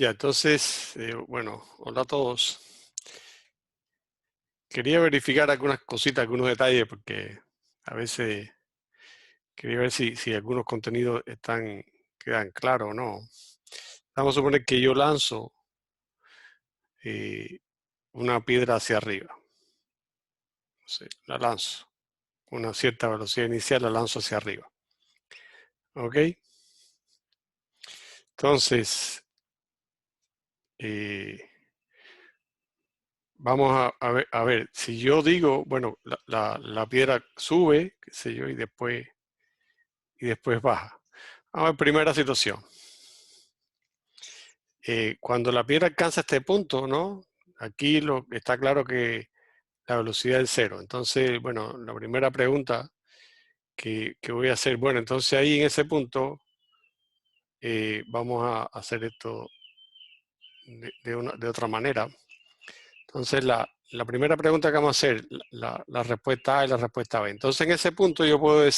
Ya, entonces, bueno, hola a todos. Quería verificar algunas cositas, algunos detalles, porque a veces quería ver si algunos contenidos quedan claros o no. Vamos a suponer que yo lanzo eh, una piedra hacia arriba. Sí, la lanzo. Con una cierta velocidad inicial la lanzo hacia arriba. ¿Ok? Entonces, eh, vamos a ver, si yo digo, bueno, la piedra sube, qué sé yo, y después baja. Vamos a ver, primera situación. Cuando la piedra alcanza este punto, ¿no? Aquí está claro que la velocidad es cero. Entonces, bueno, la primera pregunta que voy a hacer, bueno, entonces ahí en ese punto vamos a hacer esto de otra manera. Entonces, la primera pregunta que vamos a hacer, la respuesta A y la respuesta B. Entonces, en ese punto yo puedo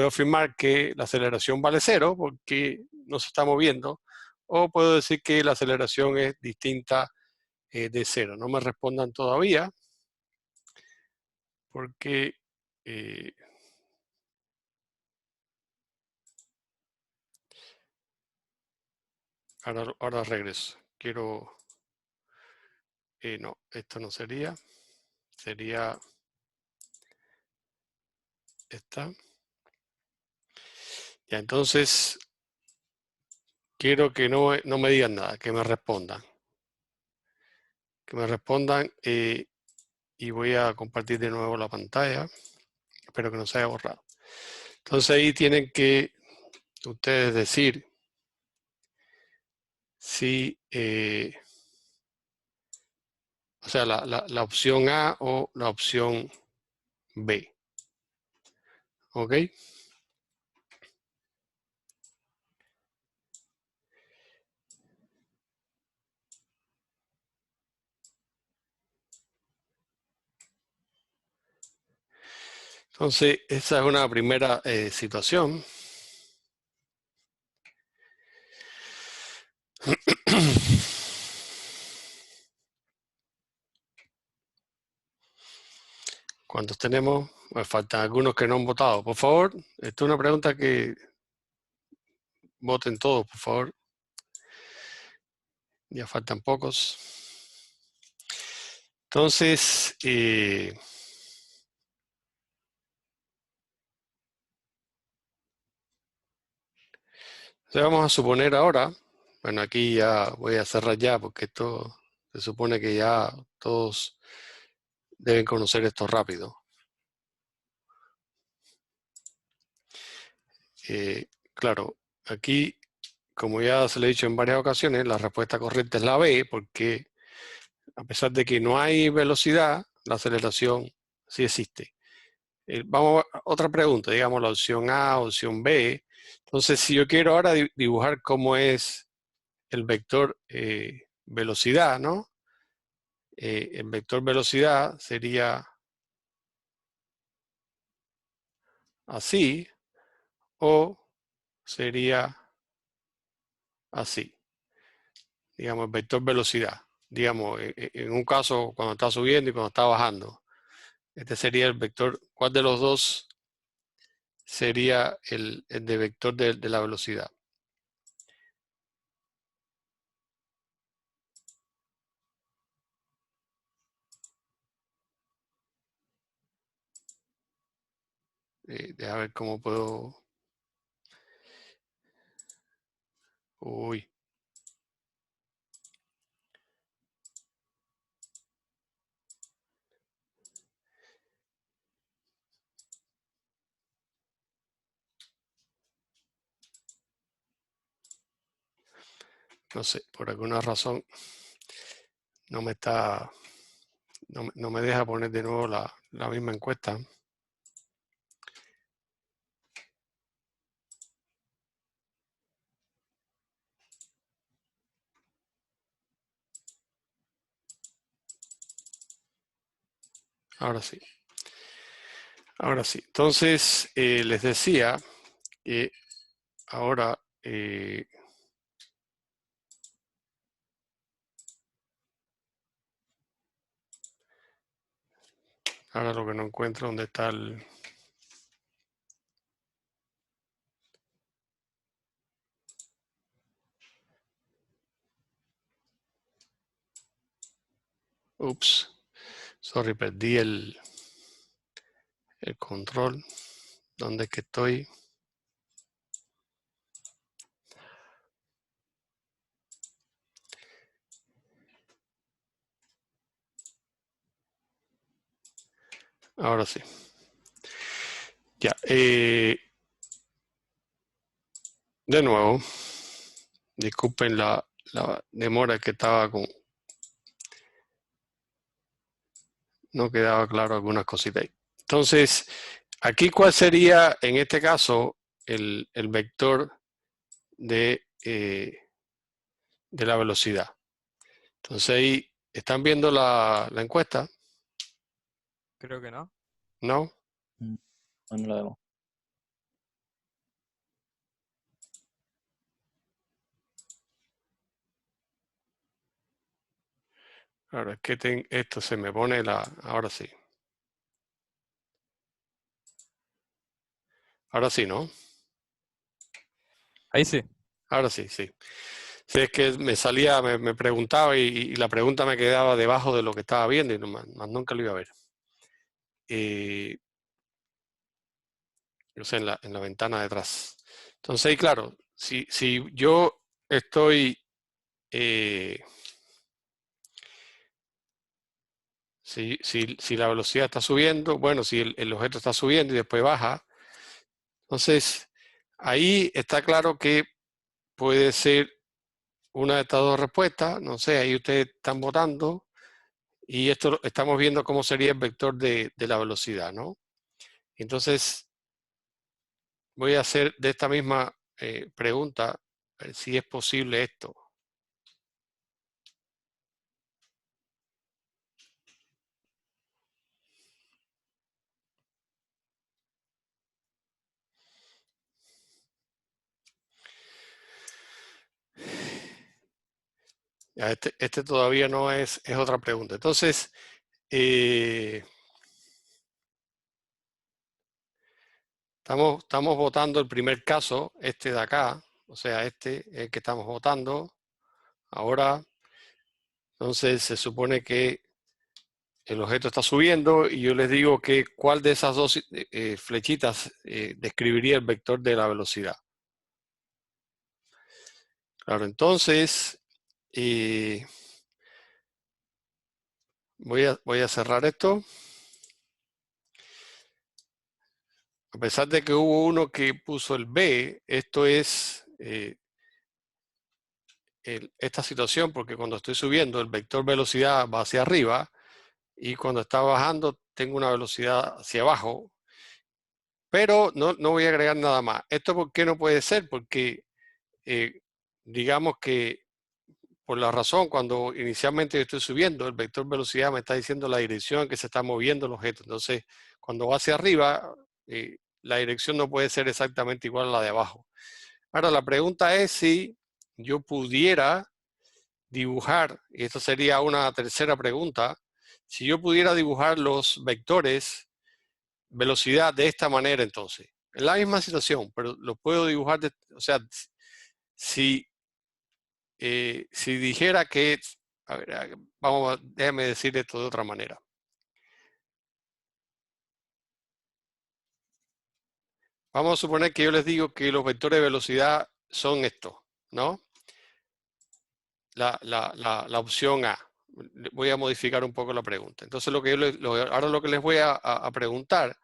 afirmar que la aceleración vale cero porque no se está moviendo, o puedo decir que la aceleración es distinta de cero. No me respondan todavía porque ahora regreso. No, esto no sería esta. Ya, entonces quiero que no me digan nada, que me respondan. Que me respondan y voy a compartir de nuevo la pantalla. Espero que no se haya borrado. Entonces ahí tienen que ustedes decir si, o sea, la opción A o la opción B. ¿Ok? Entonces, esa es una primera situación. ¿Cuántos tenemos? Me faltan algunos que no han votado. Por favor, esta es una pregunta que voten todos, por favor. Ya faltan pocos. Entonces, vamos a suponer ahora, bueno, aquí ya voy a cerrar ya porque esto se supone que ya todos deben conocer esto rápido. Claro, aquí, como ya se le he dicho en varias ocasiones, la respuesta correcta es la B, porque a pesar de que no hay velocidad, la aceleración sí existe. Vamos a otra pregunta, digamos la opción A, opción B. Entonces, si yo quiero ahora dibujar cómo es el vector velocidad, ¿no? El vector velocidad sería así o sería así. Digamos, el vector velocidad. Digamos, en un caso cuando está subiendo y cuando está bajando. Este sería el vector. ¿Cuál de los dos sería el de vector de la velocidad? Déjame ver cómo puedo. Uy, no sé, por alguna razón no me está, no me deja poner de nuevo la misma encuesta. Ahora sí. Ahora sí. Entonces, les decía que ahora Ahora lo que no encuentro dónde está el... Ups, sorry, perdí el control. ¿Dónde es que estoy? Ahora sí. Ya. De nuevo, disculpen la demora que estaba con... No quedaba claro algunas cositas ahí. Entonces, aquí cuál sería, en este caso, el vector de la velocidad. Entonces ahí, ¿están viendo la encuesta? Creo que no. ¿No? No, no lo vemos. Ahora es que esto se me pone la... Ahora sí. Ahora sí, ¿no? Ahí sí. Ahora sí, sí. Si es que me salía, me preguntaba y la pregunta me quedaba debajo de lo que estaba viendo y más nunca lo iba a ver. O sea, en la ventana detrás. Entonces, ahí, claro, si yo estoy... si la velocidad está subiendo, bueno, si el objeto está subiendo y después baja, entonces ahí está claro que puede ser una de estas dos respuestas, no sé, ahí ustedes están votando y esto estamos viendo cómo sería el vector de la velocidad, ¿no? Entonces voy a hacer de esta misma pregunta, a ver si es posible esto. Ya, este todavía no es otra pregunta. Entonces, estamos votando el primer caso, este de acá, o sea, este es el que estamos votando ahora. Entonces, se supone que el objeto está subiendo y yo les digo que cuál de esas dos flechitas describiría el vector de la velocidad. Claro, entonces, voy a cerrar esto. A pesar de que hubo uno que puso el B, esto es esta situación, porque cuando estoy subiendo el vector velocidad va hacia arriba y cuando está bajando tengo una velocidad hacia abajo, pero no voy a agregar nada más. ¿Esto por qué no puede ser? Porque digamos que por la razón, cuando inicialmente yo estoy subiendo, el vector velocidad me está diciendo la dirección en que se está moviendo el objeto. Entonces, cuando va hacia arriba, la dirección no puede ser exactamente igual a la de abajo. Ahora, la pregunta es si yo pudiera dibujar, y esto sería una tercera pregunta, si yo pudiera dibujar los vectores velocidad de esta manera entonces. Es la misma situación, pero lo puedo dibujar, o sea, si si dijera que, a ver, déjame decir esto de otra manera. Vamos a suponer que yo les digo que los vectores de velocidad son estos, ¿no? La opción A. Voy a modificar un poco la pregunta. Entonces, ahora lo que les voy a preguntar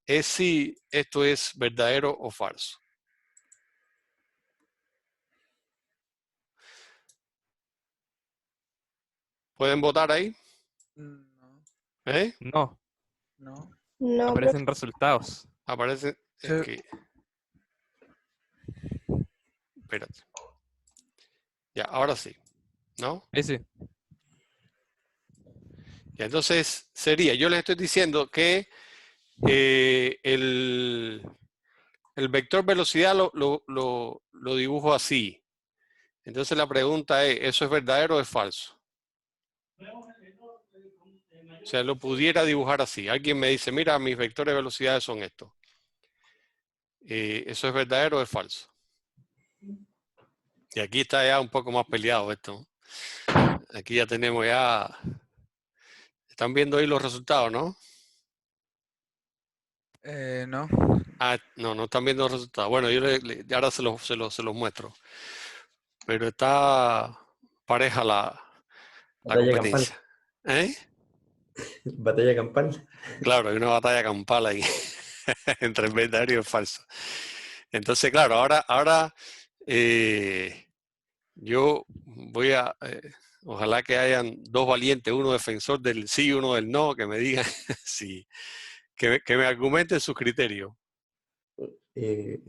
es si esto es verdadero o falso. ¿Pueden votar ahí? No, ¿Eh? No. no. No, Aparecen resultados. Aparece, es Sí. que, espérate. Ya, ahora sí, ¿no? Ahí sí. Ya, entonces sería, yo les estoy diciendo que el vector velocidad lo dibujo así. Entonces la pregunta es, ¿eso es verdadero o es falso? O sea, lo pudiera dibujar así. Alguien me dice, mira, mis vectores de velocidades son estos. ¿Eso es verdadero o es falso? Y aquí está ya un poco más peleado esto. Aquí ya tenemos ya... Están viendo ahí los resultados, ¿no? No. Ah, no, no están viendo los resultados. Bueno, yo ahora se los muestro. Pero está pareja la Batalla campal. competencia. ¿Eh? Batalla campal. Claro, hay una batalla campal ahí entre el verdadero y el falso. Entonces, claro, ahora yo voy a, ojalá que hayan dos valientes, uno defensor del sí y uno del no, que me digan sí, que me argumenten sus criterios. Eh,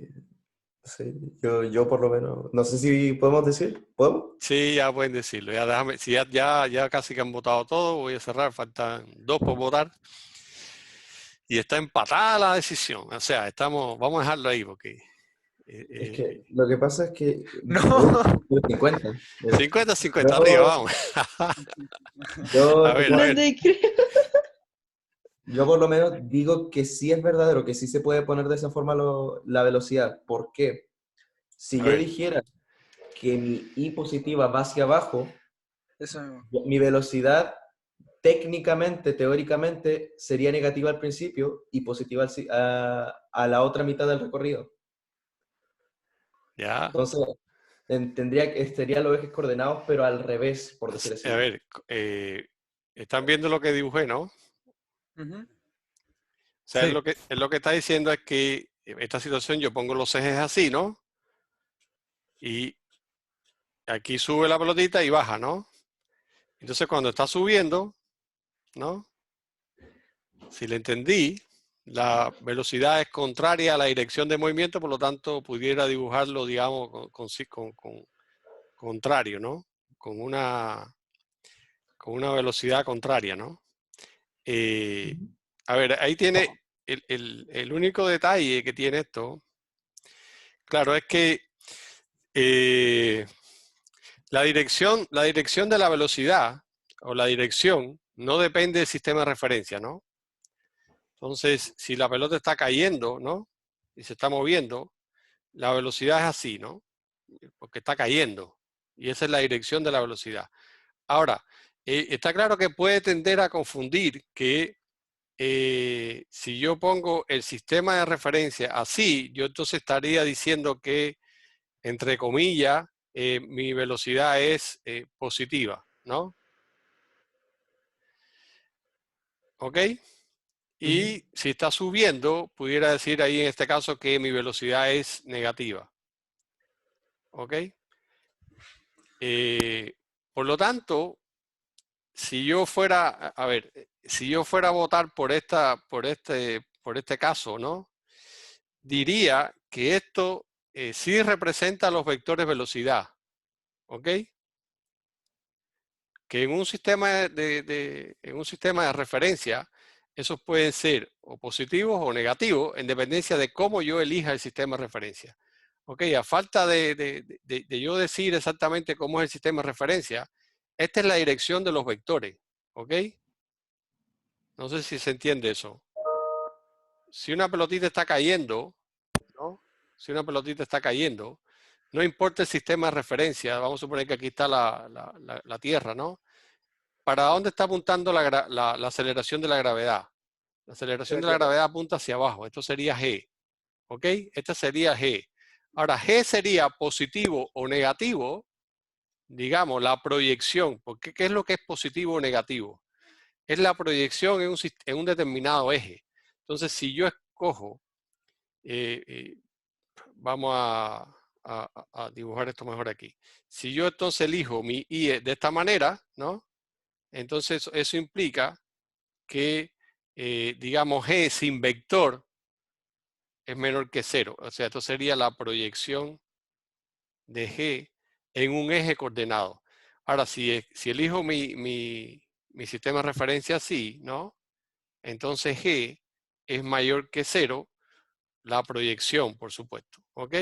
sí, yo por lo menos, no sé si podemos decir, ¿podemos? Sí, ya pueden decirlo. Ya déjame, si ya casi que han votado todos, voy a cerrar, faltan dos por votar. Y está empatada la decisión. O sea, vamos a dejarlo ahí porque... Es que lo que pasa es que No. 50. 50-50, arriba, vamos. Yo, A ver, yo, a No ver. te creo. yo por lo menos digo que sí es verdadero, que sí se puede poner de esa forma la velocidad. ¿Por qué? Si A yo ver. dijera que mi I positiva va hacia abajo, Eso mismo. mi velocidad técnicamente, teóricamente, sería negativa al principio y positiva a la otra mitad del recorrido. Ya. Entonces, estaría los ejes coordenados, pero al revés, por decir así. A ver, están viendo lo que dibujé, ¿no? Ujú. O sea, Sí. es lo que está diciendo es que esta situación yo pongo los ejes así, ¿no? Y aquí sube la pelotita y baja, ¿no? Entonces cuando está subiendo, ¿no? Si le entendí, la velocidad es contraria a la dirección de movimiento, por lo tanto pudiera dibujarlo, digamos, con contrario, ¿no? Con una velocidad contraria, ¿no? A ver, ahí tiene el único detalle que tiene esto. Claro, es que la dirección de la velocidad o la dirección no depende del sistema de referencia, ¿no? Entonces, si la pelota está cayendo, ¿no? Y se está moviendo, la velocidad es así, ¿no? Porque está cayendo. Y esa es la dirección de la velocidad. Ahora, está claro que puede tender a confundir que si yo pongo el sistema de referencia así, yo entonces estaría diciendo que, entre comillas, mi velocidad es positiva, ¿no? ¿Ok? Y si está subiendo, pudiera decir ahí en este caso que mi velocidad es negativa. ¿Ok? Por lo tanto, si yo fuera, a ver, si yo fuera a votar por este caso, ¿no? Diría que esto sí representa los vectores velocidad, ¿ok? Que en un sistema en un sistema de referencia, esos pueden ser o positivos o negativos, en dependencia de cómo yo elija el sistema de referencia. ¿Ok? A falta de yo decir exactamente cómo es el sistema de referencia, esta es la dirección de los vectores, ¿ok? No sé si se entiende eso. Si una pelotita está cayendo, ¿no? Si una pelotita está cayendo, no importa el sistema de referencia, vamos a suponer que aquí está la Tierra, ¿no? ¿Para dónde está apuntando la aceleración de la gravedad? La aceleración de la gravedad apunta hacia abajo, esto sería G, ¿ok? Esta sería G. Ahora, G sería positivo o negativo, digamos, la proyección, porque ¿qué es lo que es positivo o negativo? Es la proyección en un determinado eje. Entonces, si yo escojo, vamos a dibujar esto mejor aquí. Si yo entonces elijo mi I de esta manera, ¿no? Entonces eso implica que, digamos, G sin vector es menor que 0. O sea, esto sería la proyección de G en un eje coordenado. Ahora, si elijo mi sistema de referencia así, ¿no? Entonces G es mayor que 0, la proyección, por supuesto. ¿Ok?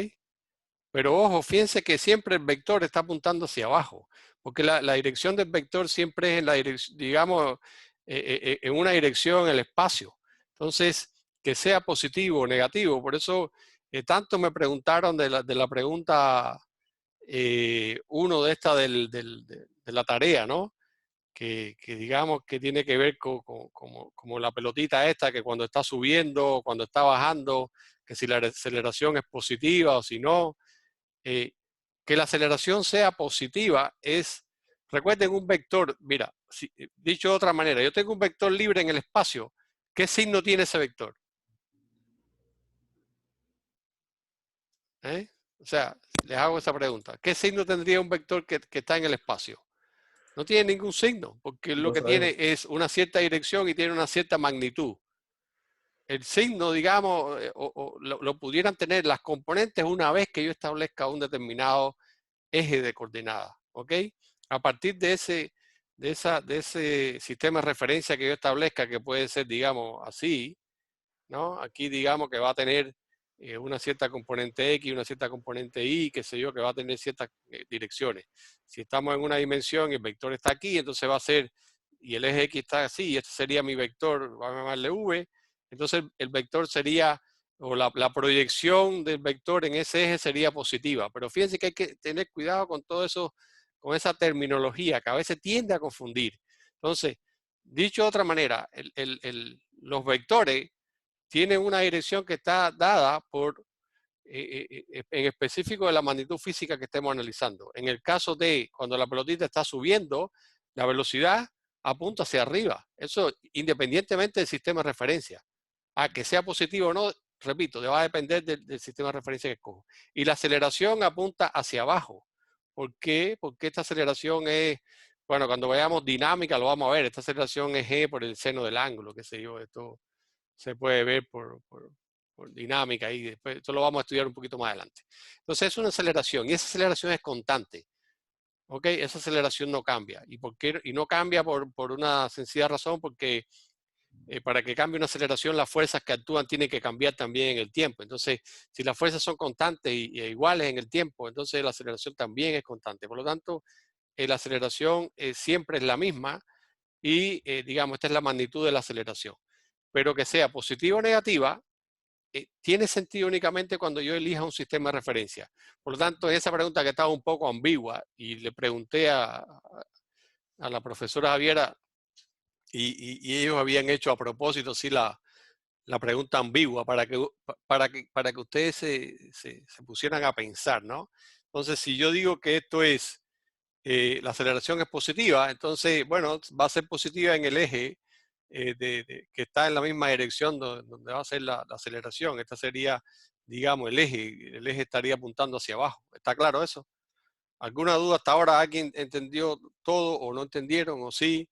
Pero ojo, fíjense que siempre el vector está apuntando hacia abajo, porque la dirección del vector siempre es en la dirección, digamos, en una dirección en el espacio. Entonces, que sea positivo o negativo. Por eso, tanto me preguntaron de la pregunta 1 de esta de la tarea, ¿no? Que digamos que tiene que ver como la pelotita esta, que cuando está subiendo, cuando está bajando, que si la aceleración es positiva o si no. Que la aceleración sea positiva es, recuerden un vector, mira, dicho de otra manera, yo tengo un vector libre en el espacio, ¿qué signo tiene ese vector? O sea, les hago esa pregunta, ¿qué signo tendría un vector que está en el espacio? No tiene ningún signo, porque lo Lo que sabemos. tiene es una cierta dirección y tiene una cierta magnitud. El signo, digamos, o lo pudieran tener las componentes una vez que yo establezca un determinado eje de coordenadas, ¿ok? A partir de ese sistema de referencia que yo establezca, que puede ser, digamos, así, ¿no? Aquí digamos que va a tener una cierta componente X, una cierta componente Y, qué sé yo, que va a tener ciertas direcciones. Si estamos en una dimensión y el vector está aquí, entonces va a ser, y el eje X está así, y este sería mi vector, vamos a llamarle V, entonces el vector sería, o la proyección del vector en ese eje sería positiva. Pero fíjense que hay que tener cuidado con todo eso, con esa terminología, que a veces tiende a confundir. Entonces, dicho de otra manera, los vectores tiene una dirección que está dada por, en específico de la magnitud física que estemos analizando. En el caso de cuando la pelotita está subiendo, la velocidad apunta hacia arriba. Eso independientemente del sistema de referencia. A que sea positivo o no, repito, va a depender del sistema de referencia que escojo. Y la aceleración apunta hacia abajo. ¿Por qué? Porque esta aceleración es, bueno, cuando veamos dinámica lo vamos a ver. Esta aceleración es G por el seno del ángulo, qué sé yo, esto se puede ver por dinámica y después esto lo vamos a estudiar un poquito más adelante. Entonces es una aceleración y esa aceleración es constante. ¿Ok? Esa aceleración no cambia. ¿Y por qué? Y no cambia por una sencilla razón, porque para que cambie una aceleración, las fuerzas que actúan tienen que cambiar también en el tiempo. Entonces, si las fuerzas son constantes y iguales en el tiempo, entonces la aceleración también es constante. Por lo tanto, la aceleración siempre es la misma y, digamos, esta es la magnitud de la aceleración. Pero que sea positiva o negativa, tiene sentido únicamente cuando yo elija un sistema de referencia. Por lo tanto, esa pregunta que estaba un poco ambigua y le pregunté a la profesora Javiera y ellos habían hecho a propósito sí la pregunta ambigua para que ustedes se pusieran a pensar, ¿no? Entonces, si yo digo que esto es, la aceleración es positiva, entonces, bueno, va a ser positiva en el eje que está en la misma dirección donde va a ser la aceleración. Esta sería, digamos, el eje estaría apuntando hacia abajo. ¿Está claro eso? ¿Alguna duda hasta ahora? ¿Alguien entendió todo o no entendieron o sí?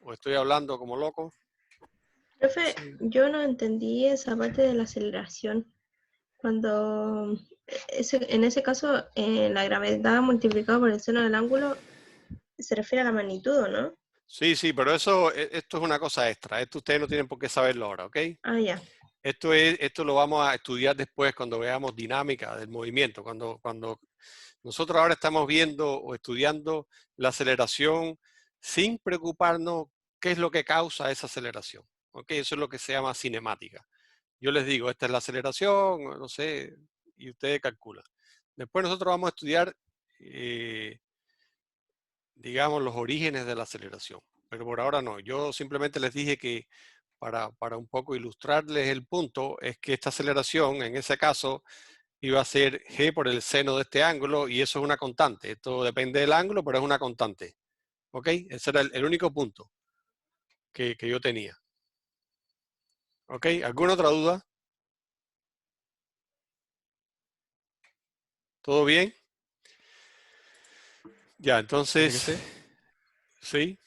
¿O estoy hablando como loco? Profe, Sí. yo no entendí esa parte de la aceleración. Cuando en ese caso, la gravedad multiplicada por el seno del ángulo se refiere a la magnitud, ¿o no? Sí, sí, pero eso, esto es una cosa extra. Esto ustedes no tienen por qué saberlo ahora, ¿ok? Ah, ya. Esto lo vamos a estudiar después cuando veamos dinámica del movimiento. Cuando nosotros ahora estamos viendo o estudiando la aceleración sin preocuparnos qué es lo que causa esa aceleración. ¿Ok? Eso es lo que se llama cinemática. Yo les digo, esta es la aceleración, no sé, y ustedes calculan. Después nosotros vamos a estudiar, digamos, los orígenes de la aceleración. Pero por ahora no. Yo simplemente les dije que para un poco ilustrarles el punto, es que esta aceleración, en ese caso, iba a ser g por el seno de este ángulo, y eso es una constante. Esto depende del ángulo, pero es una constante. ¿Ok? Ese era el único punto que yo tenía. ¿Ok? ¿Alguna otra duda? ¿Todo bien? Ya, entonces, Parece que sí.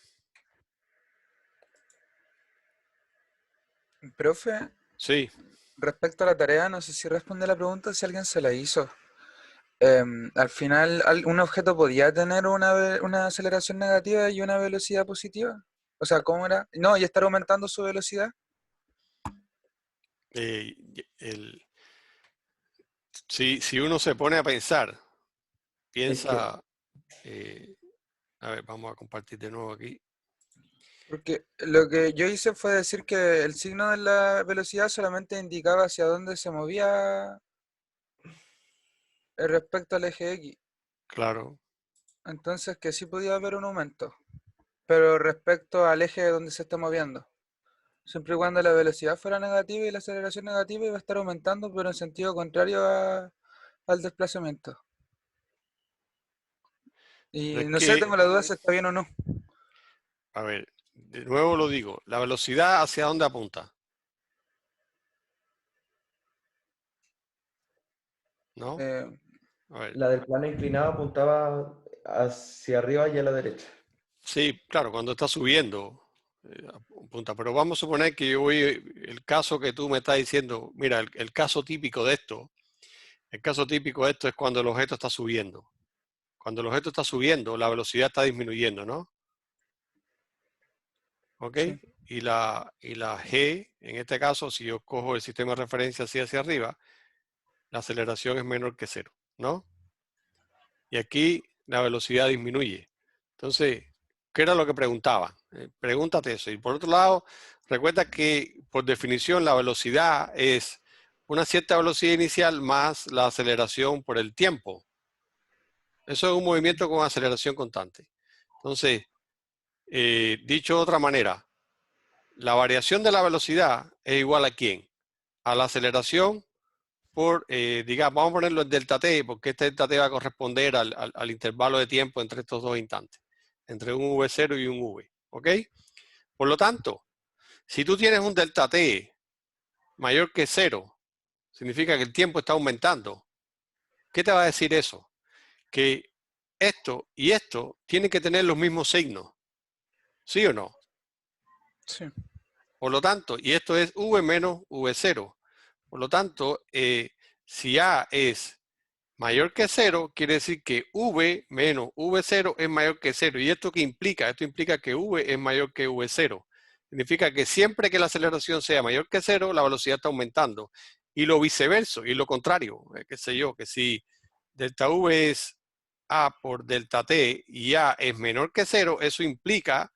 ¿sí? Profe, Sí. respecto a la tarea, no sé si responde la pregunta si alguien se la hizo. Al final, ¿un objeto podía tener una aceleración negativa y una velocidad positiva? O sea, ¿cómo era? No, y estar aumentando su velocidad. Eh, el- si uno se pone a pensar, piensa, a ver, vamos a compartir de nuevo aquí. Porque lo que yo hice fue decir que el signo de la velocidad solamente indicaba hacia dónde se movía respecto al eje X. Claro. Entonces que sí podía haber un aumento, pero respecto al eje donde se está moviendo. Siempre y cuando la velocidad fuera negativa y la aceleración negativa, iba a estar aumentando, pero en sentido contrario al desplazamiento. Pero Y es no sé, que, tengo la duda si está bien o no. a ver, de nuevo lo digo, la velocidad hacia dónde apunta, ¿no? Eh, A ver, La del plano inclinado apuntaba hacia arriba y a la derecha. sí, claro, cuando está subiendo, apunta, pero vamos a suponer que yo voy, el caso que tú me estás diciendo, mira, el caso típico de esto, el caso típico de esto es cuando el objeto está subiendo. Cuando el objeto está subiendo, la velocidad está disminuyendo, ¿no? ¿Ok? sí, Y la G, en este caso, si yo cojo el sistema de referencia así hacia arriba, la aceleración es menor que cero, ¿no? Y aquí la velocidad disminuye. Entonces, ¿qué era lo que preguntaban? Pregúntate eso. Y por otro lado, recuerda que por definición la velocidad es una cierta velocidad inicial más la aceleración por el tiempo. Eso es un movimiento con aceleración constante. Entonces, dicho de otra manera, la variación de la velocidad es igual a ¿quién? A la aceleración por, digamos, vamos a ponerlo en delta t, porque este delta t va a corresponder al intervalo de tiempo entre estos dos instantes, entre un v0 y un v, ¿ok? Por lo tanto, si tú tienes un delta t mayor que 0, significa que el tiempo está aumentando. ¿Qué te va a decir eso? Que esto y esto tienen que tener los mismos signos, ¿sí o no? sí, Por lo tanto, y esto es v menos v0. Por lo tanto, si A es mayor que 0, quiere decir que V menos V0 es mayor que 0. ¿Y esto qué implica? Esto implica que V es mayor que V0. Significa que siempre que la aceleración sea mayor que 0, la velocidad está aumentando. Y lo viceversa, y lo contrario, qué sé yo, que si delta V es A por delta T y A es menor que 0, eso implica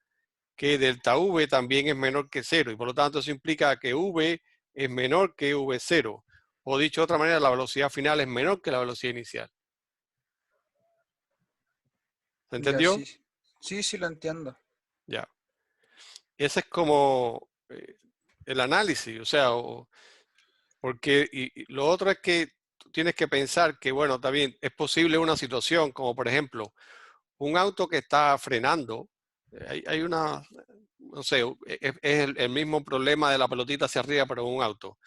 que delta V también es menor que 0 y por lo tanto eso implica que V es menor que V0. O dicho de otra manera, la velocidad final es menor que la velocidad inicial. ¿Se ya entendió? sí. Sí, sí lo entiendo. Ya. Ese es como el análisis, o sea, porque y lo otro es que tú tienes que pensar que, bueno, también es posible una situación como, por ejemplo, un auto que está frenando. Hay una, no sé, es el mismo problema de la pelotita hacia arriba, pero en un auto.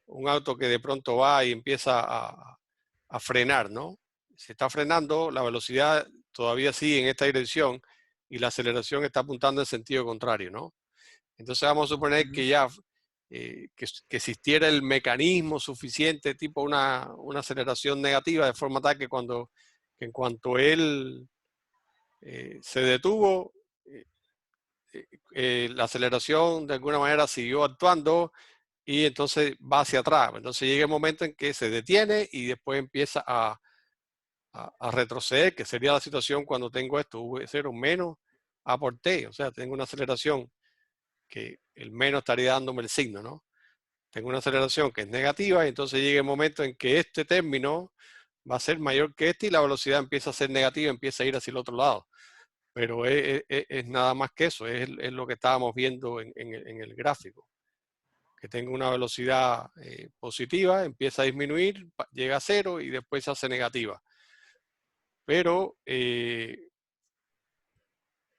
Un auto que de pronto va y empieza a frenar, ¿no? Se está frenando, la velocidad todavía sigue en esta dirección y la aceleración está apuntando en sentido contrario, ¿no? Entonces vamos a suponer Ujú. que ya que existiera el mecanismo suficiente, tipo una aceleración negativa, de forma tal que que en cuanto él se detuvo, eh, la aceleración de alguna manera siguió actuando y entonces va hacia atrás. Entonces llega el momento en que se detiene y después empieza a retroceder, que sería la situación cuando tengo esto, V0 menos A por T, o sea, tengo una aceleración que el menos estaría dándome el signo, ¿no? Tengo una aceleración que es negativa y entonces llega el momento en que este término va a ser mayor que este y la velocidad empieza a ser negativa, empieza a ir hacia el otro lado. Pero es nada más que eso, es lo que estábamos viendo en el gráfico. Que tenga una velocidad positiva, empieza a disminuir, llega a cero y después se hace negativa. Pero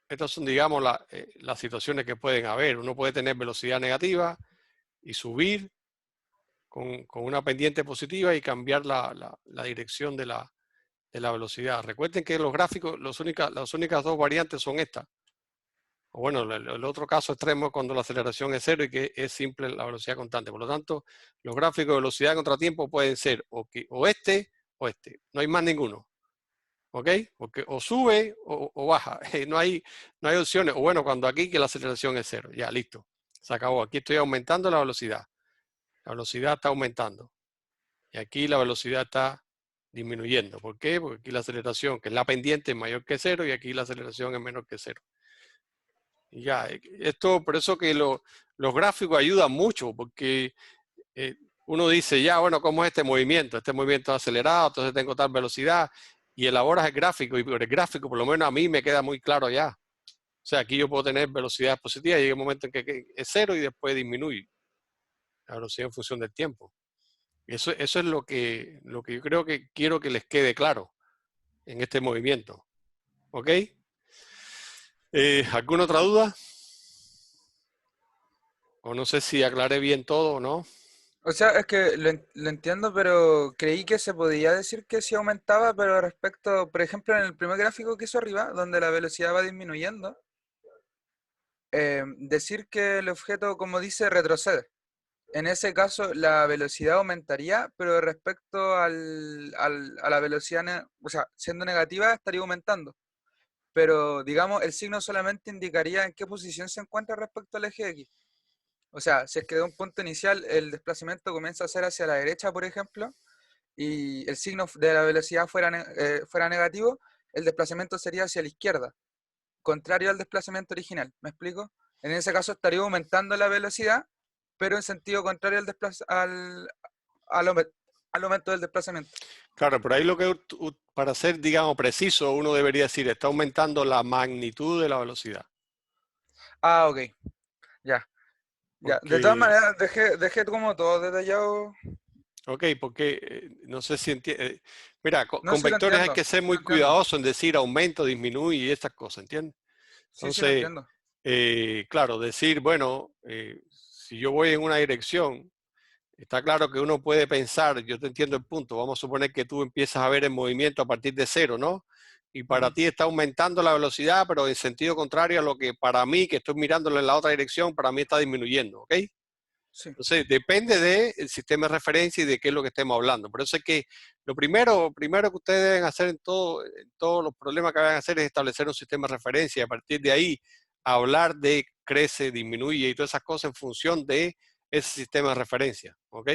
estas son, digamos, las situaciones que pueden haber. Uno puede tener velocidad negativa y subir con una pendiente positiva y cambiar la dirección de la velocidad. Recuerden que los gráficos, las únicas dos variantes son estas. O bueno, el otro caso extremo es cuando la aceleración es cero y que es simple la velocidad constante. Por lo tanto, los gráficos de velocidad contra tiempo pueden ser o este o este. No hay más ninguno. ¿Ok? Porque o sube o baja. No hay opciones. O bueno, cuando aquí que la aceleración es cero. Ya, listo. Se acabó. Aquí estoy aumentando la velocidad. La velocidad está aumentando. Y aquí la velocidad está disminuyendo. ¿Por qué? Porque aquí la aceleración, que es la pendiente, es mayor que cero y aquí la aceleración es menor que cero. Ya, esto, por eso que los gráficos ayudan mucho, porque uno dice, ya, bueno, ¿cómo es este movimiento? Este movimiento es acelerado, entonces tengo tal velocidad, y elaboras el gráfico, y por el gráfico, por lo menos a mí me queda muy claro ya. O sea, aquí yo puedo tener velocidades positivas, y llega un momento en que es cero y después disminuye la velocidad en función del tiempo. Eso es lo que yo creo que quiero que les quede claro en este movimiento. ¿Ok? ¿Alguna otra duda? O no sé si aclaré bien todo o no. O sea, es que lo entiendo, pero creí que se podía decir que sí aumentaba, pero respecto, por ejemplo, en el primer gráfico que hizo arriba, donde la velocidad va disminuyendo, decir que el objeto, como dice, retrocede. En ese caso, la velocidad aumentaría, pero respecto a la velocidad, o sea, siendo negativa, estaría aumentando. Pero, digamos, el signo solamente indicaría en qué posición se encuentra respecto al eje X. O sea, si es que de un punto inicial el desplazamiento comienza a ser hacia la derecha, por ejemplo, y el signo de la velocidad fuera negativo, el desplazamiento sería hacia la izquierda, contrario al desplazamiento original. ¿Me explico? En ese caso estaría aumentando la velocidad, pero en sentido contrario al aumento del desplazamiento. Claro, por ahí lo que para ser, digamos, preciso, uno debería decir, está aumentando la magnitud de la velocidad. Ah, ok, ya. Ya. De todas Porque, maneras, dejé como todo detallado. ok, porque no sé si entiende. Mira, No, con sí lo vectores hay entiendo, que ser sí lo muy entiendo. cuidadoso en decir aumento, disminuye y estas cosas, ¿entiendes? Sí, sí lo Entonces, entiendo. claro, decir, bueno, si yo voy en una dirección, está claro que uno puede pensar, yo te entiendo el punto, vamos a suponer que tú empiezas a ver el movimiento a partir de cero, ¿no? Y para Ujú. ti está aumentando la velocidad, pero en sentido contrario a lo que para mí, que estoy mirándolo en la otra dirección, para mí está disminuyendo, ¿ok? Sí, Entonces, depende del sistema de referencia y de qué es lo que estemos hablando. Por eso es que lo primero que ustedes deben hacer en todos los problemas que vayan a hacer es establecer un sistema de referencia y a partir de ahí hablar de crece, disminuye y todas esas cosas en función de ese sistema de referencia, ¿ok?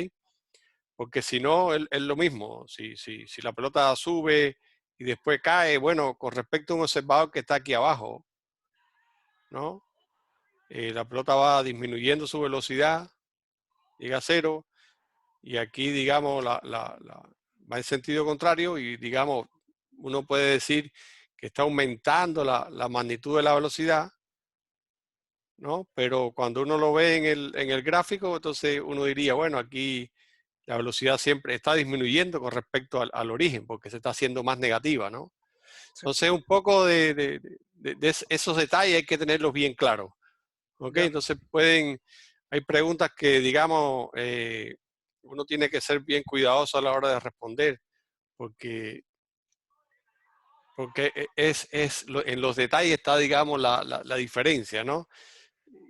Porque si no, es lo mismo. Si la pelota sube y después cae, bueno, con respecto a un observador que está aquí abajo, ¿no? La pelota va disminuyendo su velocidad, llega a cero, y aquí, digamos, va en sentido contrario y, digamos, uno puede decir que está aumentando la magnitud de la velocidad, ¿no? Pero cuando uno lo ve en el gráfico, entonces uno diría, bueno, aquí la velocidad siempre está disminuyendo con respecto al origen, porque se está haciendo más negativa, ¿no? sí, Entonces, un poco de esos detalles hay que tenerlos bien claros, ¿ok? ya. Entonces, hay preguntas que, digamos, uno tiene que ser bien cuidadoso a la hora de responder, porque en los detalles está, digamos, la diferencia, ¿no?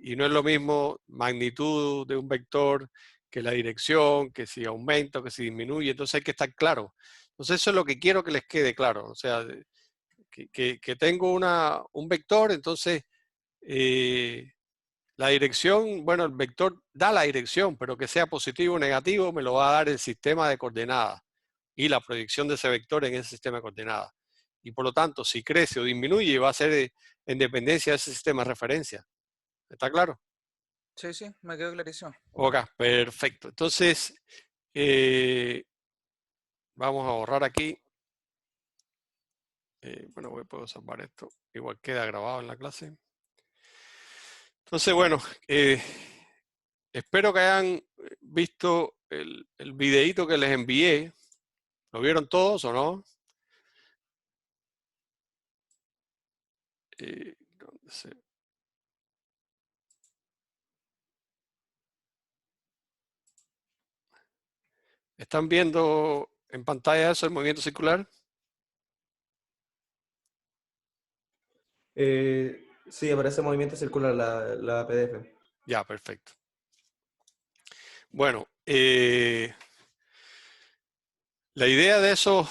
Y no es lo mismo magnitud de un vector que la dirección, que si aumenta o que si disminuye, entonces hay que estar claro. Entonces eso es lo que quiero que les quede claro, o sea, que tengo un vector, entonces la dirección, bueno, el vector da la dirección, pero que sea positivo o negativo me lo va a dar el sistema de coordenadas y la proyección de ese vector en ese sistema de coordenadas. Y por lo tanto, si crece o disminuye, va a ser en dependencia de ese sistema de referencia. ¿Está claro? Sí, sí, me quedó clarísimo. Ok, perfecto. Entonces, eh, vamos a borrar aquí. Bueno, puedo salvar esto. Igual queda grabado en la clase. Entonces, bueno, espero que hayan visto el videíto que les envié. ¿Lo vieron todos o no? ¿Dónde se- ¿Están viendo en pantalla eso, el movimiento circular? Sí, aparece movimiento circular la PDF. Ya, perfecto. Bueno, la idea de esos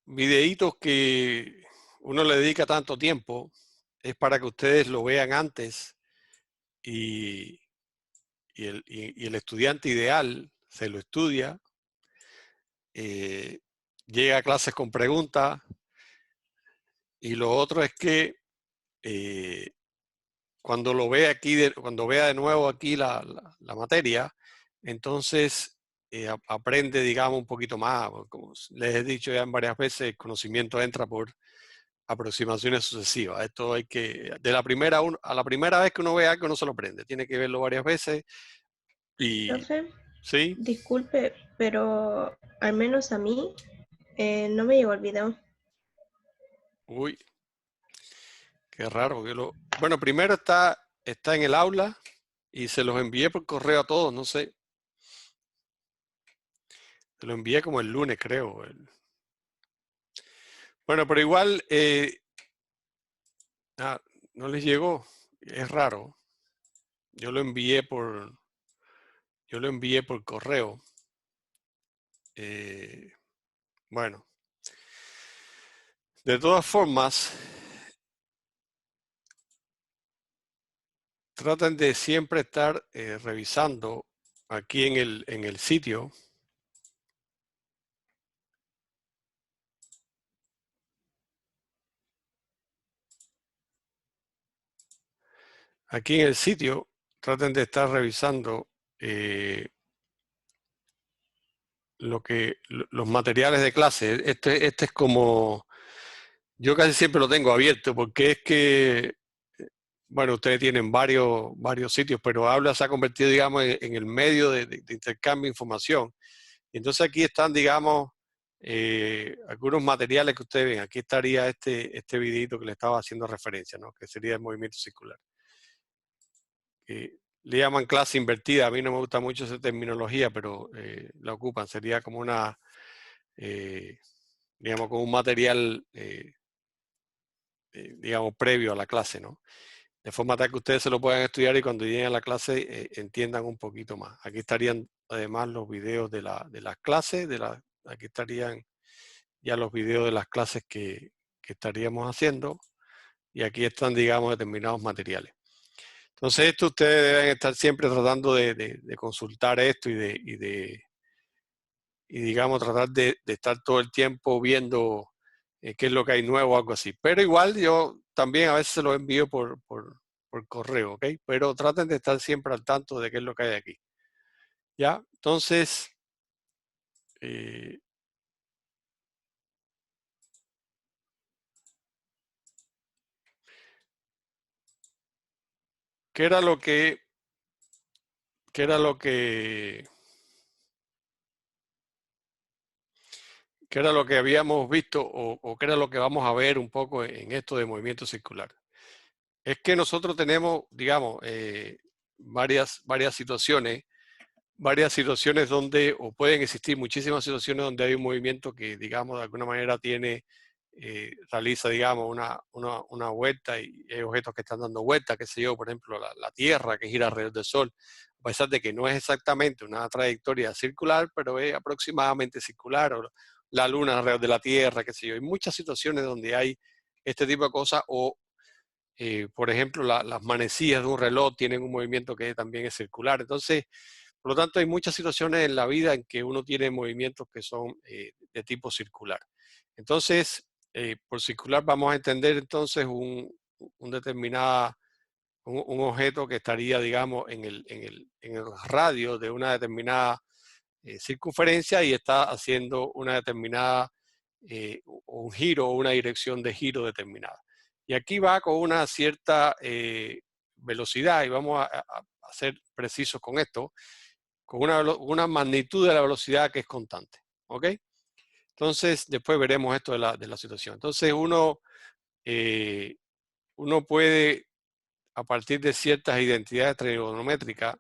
videitos que uno le dedica tanto tiempo es para que ustedes lo vean antes y, y el estudiante ideal se lo estudia, llega a clases con preguntas y lo otro es que cuando lo vea aquí, cuando vea de nuevo aquí la materia, entonces aprende, digamos, un poquito más. Como les he dicho ya varias veces, el conocimiento entra por aproximaciones sucesivas. Esto hay que, a la primera vez que uno ve algo, no se lo aprende. Tiene que verlo varias veces y, Profe, ¿sí? disculpe, pero al menos a mí no me llegó el video. Uy, qué raro. Bueno, primero está en el aula y se los envié por correo a todos, no sé. Se lo envié como el lunes, creo. Bueno, pero igual no les llegó. Es raro. Yo lo envié por correo. Bueno, de todas formas, traten de siempre estar revisando aquí en el sitio. Aquí en el sitio, traten de estar revisando los materiales de clase. Este es como, yo casi siempre lo tengo abierto porque es que, bueno, ustedes tienen varios sitios, pero Habla se ha convertido, digamos, en el medio de intercambio de información. Y entonces aquí están, digamos, algunos materiales que ustedes ven. Aquí estaría este videito que le estaba haciendo referencia, ¿no? Que sería el movimiento circular. Le llaman clase invertida. A mí no me gusta mucho esa terminología, pero la ocupan. Sería como una, digamos, como un material, digamos, previo a la clase, ¿no? De forma tal que ustedes se lo puedan estudiar y cuando lleguen a la clase entiendan un poquito más. Aquí estarían además los videos de las clases, aquí estarían ya los videos de las clases que estaríamos haciendo y aquí están, digamos, determinados materiales. Entonces esto ustedes deben estar siempre tratando de consultar esto y digamos tratar de estar todo el tiempo viendo qué es lo que hay nuevo o algo así. Pero igual yo también a veces se lo envío por correo, ¿ok? Pero traten de estar siempre al tanto de qué es lo que hay aquí. ¿Ya? Entonces, ¿qué era lo que habíamos visto o qué era lo que vamos a ver un poco en esto de movimiento circular? Es que nosotros tenemos, digamos, varias situaciones donde, o pueden existir muchísimas situaciones donde hay un movimiento que, digamos, de alguna manera realiza, digamos, una vuelta y hay objetos que están dando vuelta, qué sé yo, por ejemplo, la Tierra que gira alrededor del Sol, a pesar de que no es exactamente una trayectoria circular, pero es aproximadamente circular, o la Luna alrededor de la Tierra, qué sé yo. Hay muchas situaciones donde hay este tipo de cosas, o por ejemplo, las manecillas de un reloj tienen un movimiento que también es circular. Entonces, por lo tanto, hay muchas situaciones en la vida en que uno tiene movimientos que son de tipo circular. Entonces, por circular vamos a entender entonces un objeto que estaría, digamos, en el radio de una determinada circunferencia y está haciendo una determinada, un giro o una dirección de giro determinada. Y aquí va con una cierta velocidad, y vamos a ser precisos con esto, con una magnitud de la velocidad que es constante. ¿Ok? Entonces, después veremos esto de la situación. Entonces, uno puede, a partir de ciertas identidades trigonométricas,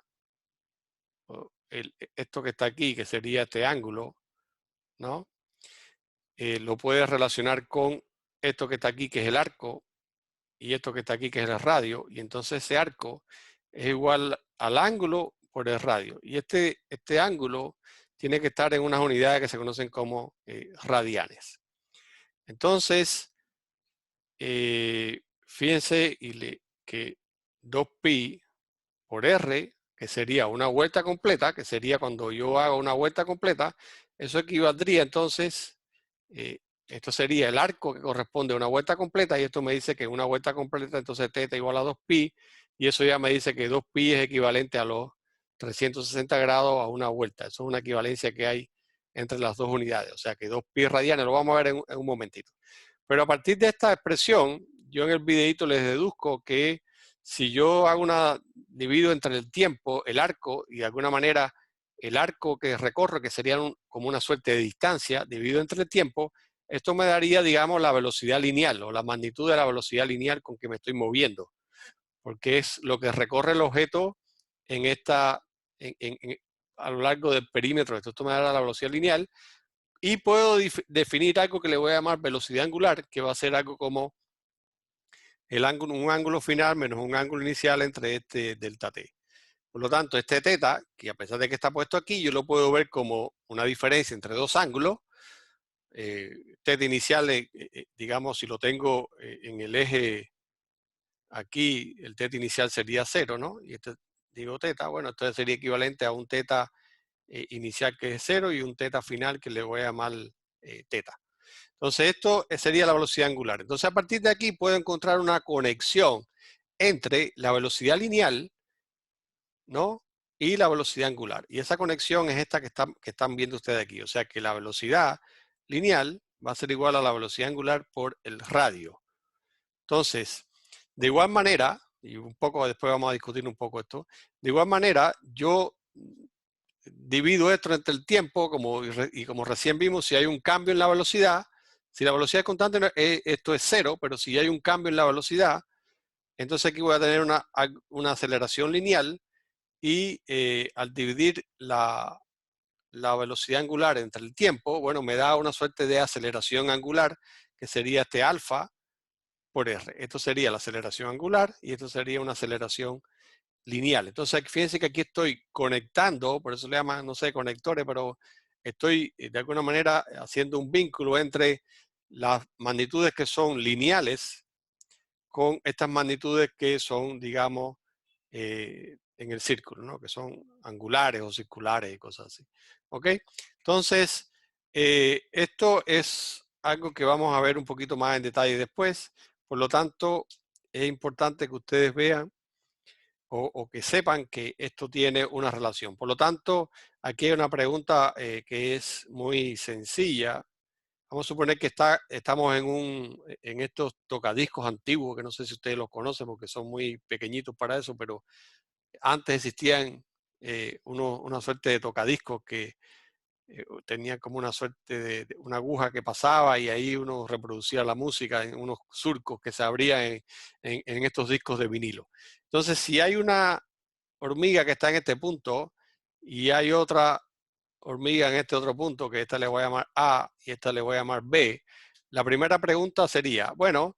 esto que está aquí, que sería este ángulo, ¿no? Lo puedes relacionar con esto que está aquí, que es el arco, y esto que está aquí, que es el radio, y entonces ese arco es igual al ángulo por el radio. Y este ángulo tiene que estar en unas unidades que se conocen como radianes. Entonces, fíjense que 2pi por r, que sería una vuelta completa, que sería cuando yo hago una vuelta completa, eso equivaldría entonces Esto sería el arco que corresponde a una vuelta completa, y esto me dice que una vuelta completa, entonces θ igual a 2pi, y eso ya me dice que 2pi es equivalente a los 360 grados a una vuelta. Eso es una equivalencia que hay entre las dos unidades, o sea que 2pi radianes, lo vamos a ver en un momentito. Pero a partir de esta expresión, yo en el videito les deduzco que si yo divido entre el tiempo, el arco, y de alguna manera el arco que recorro, que sería como una suerte de distancia, dividido entre el tiempo, esto me daría, digamos, la velocidad lineal o la magnitud de la velocidad lineal con que me estoy moviendo, porque es lo que recorre el objeto a lo largo del perímetro. Esto me dará la velocidad lineal, y puedo definir algo que le voy a llamar velocidad angular, que va a ser algo como un ángulo final menos un ángulo inicial entre este delta t. Por lo tanto, este θ, que a pesar de que está puesto aquí, yo lo puedo ver como una diferencia entre dos ángulos. θ inicial, digamos, si lo tengo en el eje aquí, el θ inicial sería 0, ¿no? Y digo θ, bueno, entonces sería equivalente a un θ inicial que es 0 y un θ final que le voy a llamar θ. Entonces esto sería la velocidad angular. Entonces a partir de aquí puedo encontrar una conexión entre la velocidad lineal, ¿no?, y la velocidad angular. Y esa conexión es esta que están viendo ustedes aquí. O sea que la velocidad lineal va a ser igual a la velocidad angular por el radio. Entonces, de igual manera, y un poco después vamos a discutir un poco esto, de igual manera yo divido esto entre el tiempo, y como recién vimos, si hay un cambio en la velocidad, si la velocidad es constante, esto es 0, pero si hay un cambio en la velocidad, entonces aquí voy a tener una aceleración lineal, y al dividir la velocidad angular entre el tiempo, bueno, me da una suerte de aceleración angular, que sería este alfa por r. Esto sería la aceleración angular, y esto sería una aceleración lineal. Entonces, fíjense que aquí estoy conectando, por eso le llaman, no sé, conectores, pero estoy de alguna manera haciendo un vínculo entre las magnitudes que son lineales con estas magnitudes que son, digamos, en el círculo, ¿no?, que son angulares o circulares y cosas así. ¿Ok? Entonces, esto es algo que vamos a ver un poquito más en detalle después. Por lo tanto, es importante que ustedes vean o que sepan que esto tiene una relación. Por lo tanto, aquí hay una pregunta que es muy sencilla. Vamos a suponer que estamos en estos tocadiscos antiguos, que no sé si ustedes los conocen porque son muy pequeñitos para eso, pero antes existían una suerte de tocadiscos que tenían como una suerte de una aguja que pasaba, y ahí uno reproducía la música en unos surcos que se abrían en estos discos de vinilo. Entonces, si hay una hormiga que está en este punto y hay otra hormiga en este otro punto, que esta le voy a llamar A y esta le voy a llamar B, la primera pregunta sería, bueno,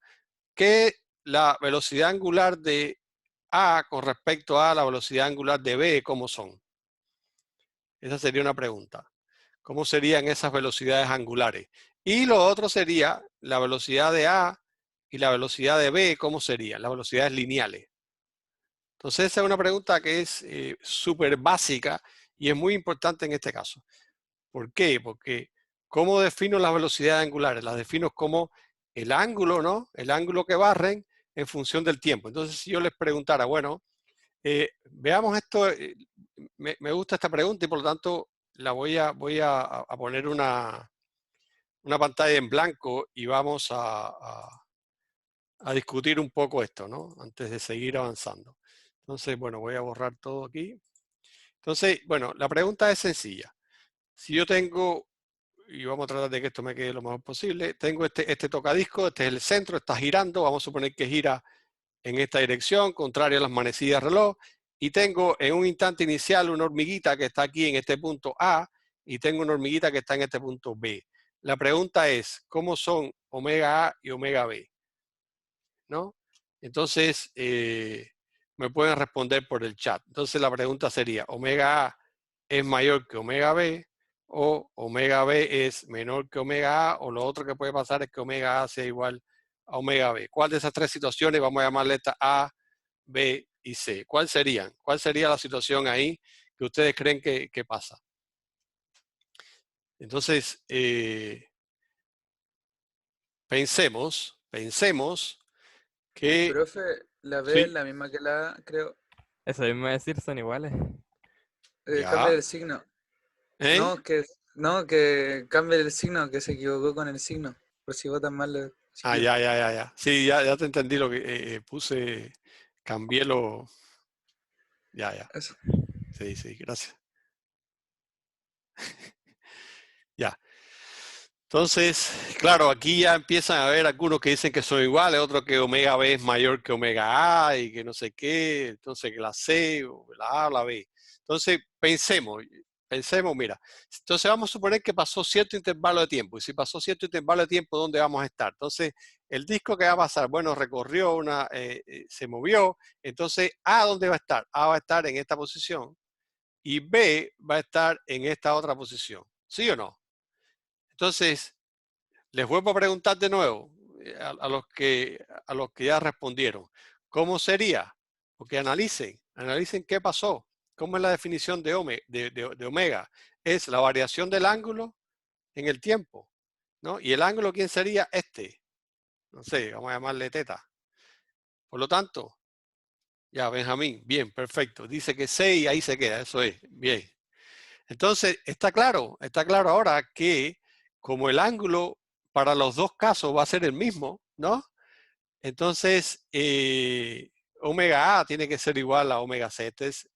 ¿qué la velocidad angular de A con respecto a la velocidad angular de B, cómo son? Esa sería una pregunta. ¿Cómo serían esas velocidades angulares? Y lo otro sería la velocidad de A y la velocidad de B, ¿cómo serían? Las velocidades lineales. Entonces esa es una pregunta que es súper básica y es muy importante en este caso. ¿Por qué? Porque ¿cómo defino las velocidades angulares? Las defino como el ángulo, ¿no? El ángulo que barren en función del tiempo. Entonces, si yo les preguntara, bueno, veamos esto, me gusta esta pregunta y por lo tanto voy a poner una pantalla en blanco y vamos a discutir un poco esto, ¿no?, antes de seguir avanzando. Entonces, bueno, voy a borrar todo aquí. Entonces, bueno, la pregunta es sencilla. Si yo tengo, y vamos a tratar de que esto me quede lo mejor posible, tengo este tocadisco, este es el centro, está girando, vamos a suponer que gira en esta dirección, contrario a las manecillas de reloj, y tengo en un instante inicial una hormiguita que está aquí en este punto A, y tengo una hormiguita que está en este punto B. La pregunta es, ¿cómo son omega A y omega B? ¿No? Entonces, me pueden responder por el chat. Entonces la pregunta sería, ¿omega A es mayor que omega B? ¿O omega B es menor que omega A? O lo otro que puede pasar es que omega A sea igual a omega B. ¿Cuál de esas tres situaciones vamos a llamarle esta A, B y C? ¿Cuál serían? ¿Cuál sería la situación ahí que ustedes creen que pasa? Entonces, pensemos que... Profe, la B Sí. es la misma que la A, creo. Eso mismo iba a decir, son iguales. Ya. Cambia el signo. ¿Eh? No, que cambie el signo, que se equivocó con el signo. Por si votan mal los Ah, chiquillos. ya. Sí, ya te entendí lo que puse, cambié lo... Ya. Eso. Sí, gracias. Ya. Entonces, claro, aquí ya empiezan a haber algunos que dicen que son iguales, otros que omega B es mayor que omega A y que no sé qué, entonces que la C, o la A o la B. Entonces, pensemos, mira, entonces vamos a suponer que pasó cierto intervalo de tiempo, y si pasó cierto intervalo de tiempo, ¿dónde vamos a estar? Entonces, el disco que va a pasar, bueno, recorrió se movió, entonces A, ¿dónde va a estar? A va a estar en esta posición, y B va a estar en esta otra posición, ¿sí o no? Entonces, les vuelvo a preguntar de nuevo a los que ya respondieron. ¿Cómo sería? Porque analicen qué pasó. ¿Cómo es la definición de omega? Es la variación del ángulo en el tiempo, ¿no? Y el ángulo, ¿quién sería? Este. No sé, vamos a llamarle teta. Por lo tanto, ya, Benjamín, bien, perfecto. Dice que 6 y ahí se queda, eso es, bien. Entonces, está claro ahora que como el ángulo para los dos casos va a ser el mismo, ¿no? Entonces, omega A tiene que ser igual a omega C. Esta es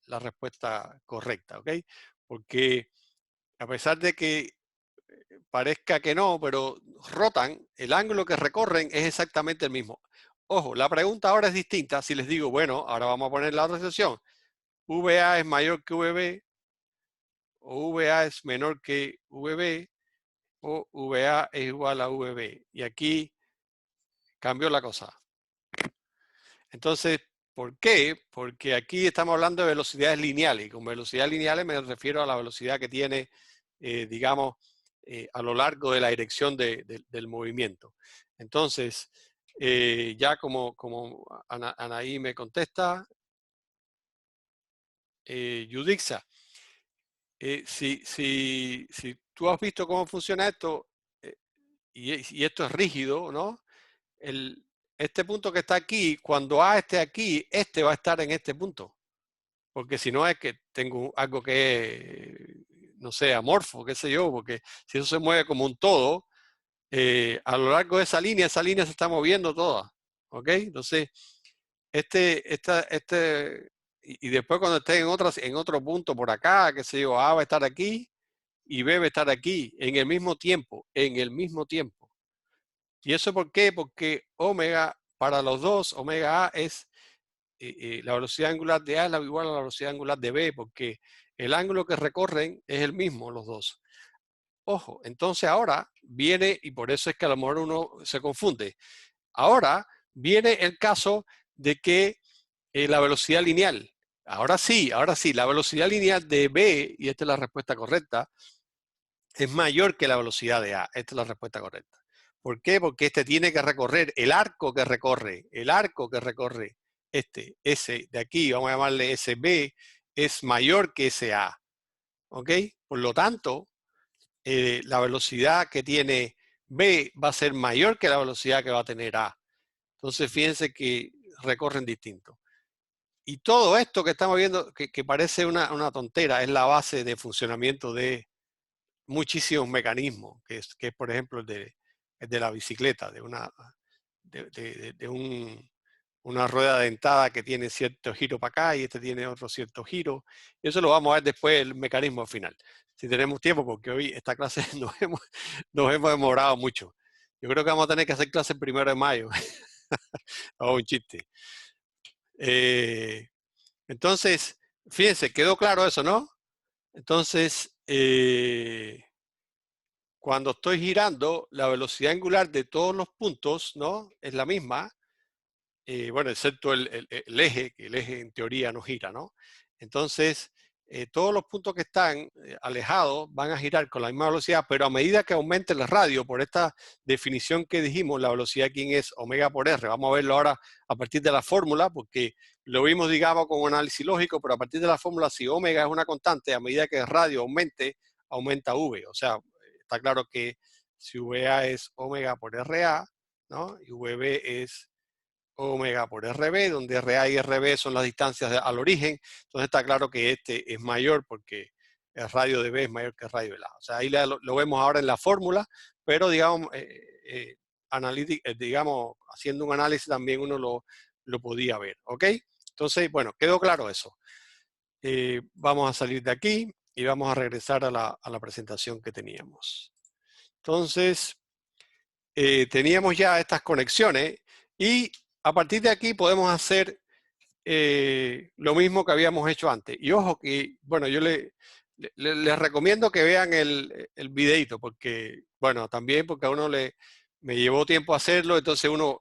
la respuesta correcta, ¿ok? Porque a pesar de que parezca que no, pero rotan, el ángulo que recorren es exactamente el mismo. Ojo, la pregunta ahora es distinta. Si les digo, bueno, ahora vamos a poner la otra excepción. VA es mayor que VB, o VA es menor que VB, o VA es igual a VB. Y aquí cambió la cosa. Entonces, ¿por qué? Porque aquí estamos hablando de velocidades lineales. Y con velocidades lineales me refiero a la velocidad que tiene, digamos, a lo largo de la dirección del movimiento. Entonces, ya como Anaí me contesta, Yudixa, si tú has visto cómo funciona esto, y esto es rígido, ¿no? Este punto que está aquí, cuando A esté aquí, este va a estar en este punto. Porque si no es que tengo algo que es, no sé, amorfo, qué sé yo, porque si eso se mueve como un todo, a lo largo de esa línea se está moviendo toda. ¿Ok? Entonces, y después cuando esté en otro punto por acá, qué sé yo, A va a estar aquí y B va a estar aquí, en el mismo tiempo, ¿Y eso por qué? Porque omega, para los dos, omega A es la velocidad angular de A es igual a la velocidad angular de B, porque el ángulo que recorren es el mismo, los dos. Ojo, entonces ahora viene, y por eso es que a lo mejor uno se confunde, ahora viene el caso de que la velocidad lineal, ahora sí, la velocidad lineal de B, y esta es la respuesta correcta, es mayor que la velocidad de A. Esta es la respuesta correcta. ¿Por qué? Porque este tiene que recorrer, el arco que recorre, ese de aquí, vamos a llamarle SB, es mayor que ese A. ¿Ok? Por lo tanto, la velocidad que tiene B va a ser mayor que la velocidad que va a tener A. Entonces, fíjense que recorren distinto. Y todo esto que estamos viendo, que parece una tontera, es la base de funcionamiento de muchísimos mecanismos, que es por ejemplo el de la bicicleta, de una rueda dentada que tiene cierto giro para acá y este tiene otro cierto giro. Y eso lo vamos a ver después, el mecanismo final. Si tenemos tiempo, porque hoy esta clase nos hemos demorado mucho. Yo creo que vamos a tener que hacer clase el 1 de mayo. Oh, un chiste. Entonces, fíjense, quedó claro eso, ¿no? Entonces, cuando estoy girando, la velocidad angular de todos los puntos, ¿no? Es la misma. Bueno, excepto el eje, que el eje en teoría no gira, ¿no? Entonces, todos los puntos que están alejados van a girar con la misma velocidad, pero a medida que aumente el radio, por esta definición que dijimos, la velocidad aquí es omega por R. Vamos a verlo ahora a partir de la fórmula, porque lo vimos, digamos, con un análisis lógico, pero a partir de la fórmula, si omega es una constante, a medida que el radio aumente, aumenta V. O sea, está claro que si VA es omega por RA, ¿no? Y VB es omega por RB, donde RA y RB son las distancias al origen. Entonces está claro que este es mayor porque el radio de B es mayor que el radio de A. O sea, ahí lo vemos ahora en la fórmula, pero digamos, digamos, haciendo un análisis también uno lo podía ver, ¿ok? Entonces, bueno, quedó claro eso. Vamos a salir de aquí y vamos a regresar a la presentación que teníamos. Entonces, teníamos ya estas conexiones y a partir de aquí podemos hacer lo mismo que habíamos hecho antes. Y ojo que, bueno, yo les recomiendo que vean el videito, porque, bueno, también porque a uno me llevó tiempo hacerlo, entonces uno,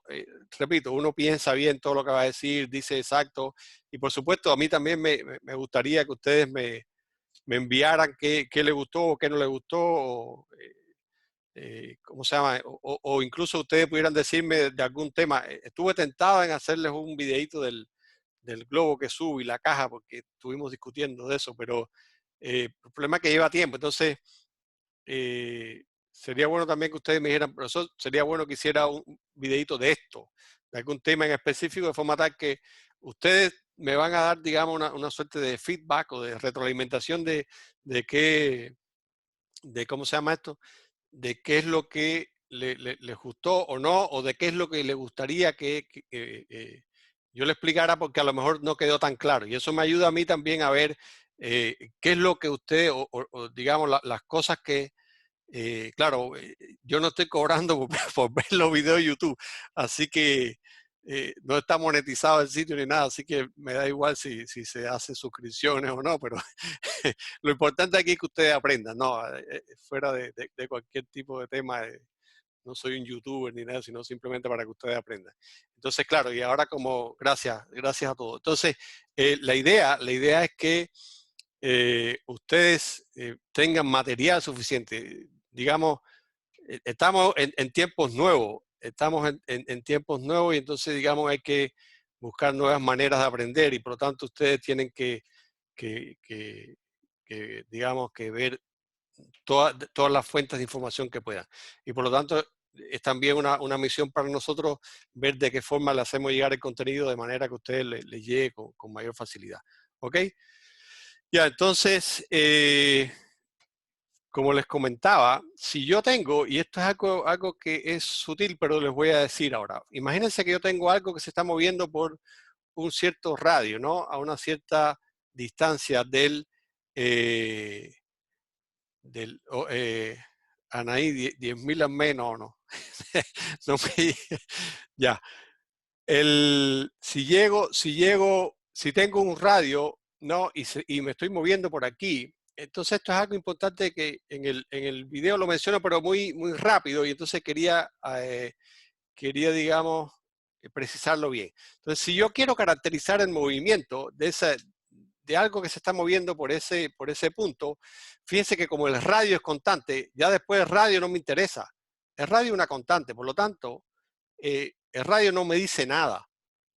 repito, uno piensa bien todo lo que va a decir, dice exacto, y por supuesto a mí también me gustaría que ustedes me enviaran qué les gustó o qué no les gustó, o, ¿cómo se llama? O incluso ustedes pudieran decirme de algún tema. Estuve tentado en hacerles un videito del globo que sube y la caja, porque estuvimos discutiendo de eso, pero el problema es que lleva tiempo. Entonces, sería bueno también que ustedes me dijeran, profesor, sería bueno que hiciera un videito de esto, de algún tema en específico, de forma tal que ustedes me van a dar, digamos, una suerte de feedback o de retroalimentación de ¿cómo se llama esto? De qué es lo que les gustó o no, o de qué es lo que le gustaría que yo le explicara, porque a lo mejor no quedó tan claro. Y eso me ayuda a mí también a ver qué es lo que usted, o digamos, las cosas que, claro, yo no estoy cobrando por ver los videos de YouTube, así que no está monetizado el sitio ni nada, así que me da igual si se hace suscripciones o no, pero lo importante aquí es que ustedes aprendan, no, fuera de cualquier tipo de tema, no soy un youtuber ni nada, sino simplemente para que ustedes aprendan. Entonces, claro, y ahora como, gracias a todos. Entonces, la idea es que ustedes tengan material suficiente. Digamos, estamos en tiempos nuevos, en tiempos nuevos y entonces, digamos, hay que buscar nuevas maneras de aprender y por lo tanto ustedes tienen que digamos, que ver todas las fuentes de información que puedan. Y por lo tanto, es también una misión para nosotros ver de qué forma le hacemos llegar el contenido de manera que a ustedes les llegue con mayor facilidad. ¿Ok? Ya, entonces, como les comentaba, si yo tengo, y esto es algo que es sutil, pero les voy a decir ahora, imagínense que yo tengo algo que se está moviendo por un cierto radio, ¿no? A una cierta distancia del Anaí, 10.000 menos o no. No ya. Si tengo un radio, ¿no? Y me estoy moviendo por aquí, entonces esto es algo importante que en el video lo menciono, pero muy, muy rápido, y entonces quería, digamos, precisarlo bien. Entonces, si yo quiero caracterizar el movimiento de algo que se está moviendo por ese punto, fíjense que como el radio es constante, ya después el radio no me interesa. El radio es una constante, por lo tanto, el radio no me dice nada.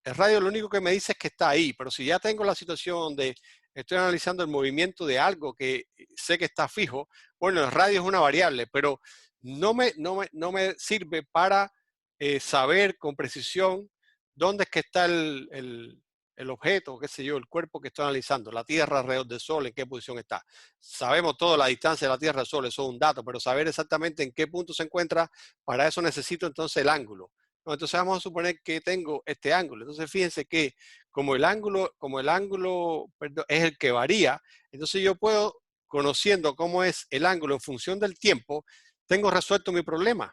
El radio lo único que me dice es que está ahí, pero si ya tengo la situación donde estoy analizando el movimiento de algo que sé que está fijo, bueno, el radio es una variable, pero no me sirve para saber con precisión dónde es que está el objeto, qué sé yo, el cuerpo que estoy analizando, la Tierra alrededor del Sol, en qué posición está. Sabemos toda la distancia de la Tierra al Sol, eso es un dato, pero saber exactamente en qué punto se encuentra, para eso necesito entonces el ángulo. No, entonces vamos a suponer que tengo este ángulo. Entonces fíjense que como el ángulo perdón, es el que varía, entonces yo puedo, conociendo cómo es el ángulo en función del tiempo, tengo resuelto mi problema.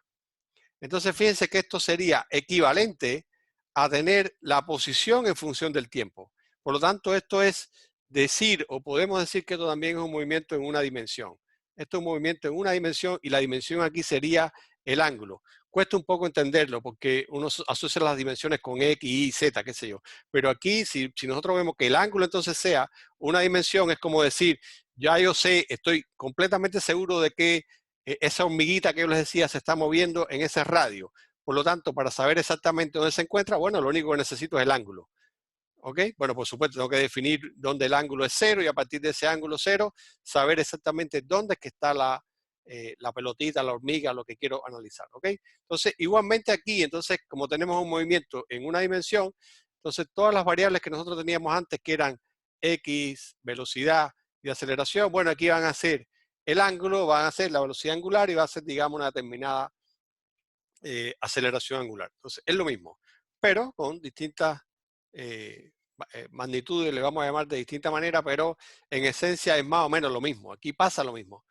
Entonces fíjense que esto sería equivalente a tener la posición en función del tiempo. Por lo tanto, esto es decir, o podemos decir que esto también es un movimiento en una dimensión. Esto es un movimiento en una dimensión y la dimensión aquí sería el ángulo. Cuesta un poco entenderlo porque uno asocia las dimensiones con X, Y, Z, qué sé yo. Pero aquí, si nosotros vemos que el ángulo entonces sea una dimensión, es como decir, ya yo sé, estoy completamente seguro de que esa hormiguita que yo les decía se está moviendo en ese radio. Por lo tanto, para saber exactamente dónde se encuentra, bueno, lo único que necesito es el ángulo. ¿Ok? Bueno, por supuesto, tengo que definir dónde el ángulo es 0 y a partir de ese ángulo 0, saber exactamente dónde es que está la pelotita, la hormiga, lo que quiero analizar, ¿ok? Entonces, igualmente aquí, entonces, como tenemos un movimiento en una dimensión, entonces todas las variables que nosotros teníamos antes, que eran X, velocidad y aceleración, bueno, aquí van a ser el ángulo, van a ser la velocidad angular y va a ser, digamos, una determinada aceleración angular. Entonces, es lo mismo, pero con distintas magnitudes, le vamos a llamar de distinta manera, pero en esencia es más o menos lo mismo. Aquí pasa lo mismo,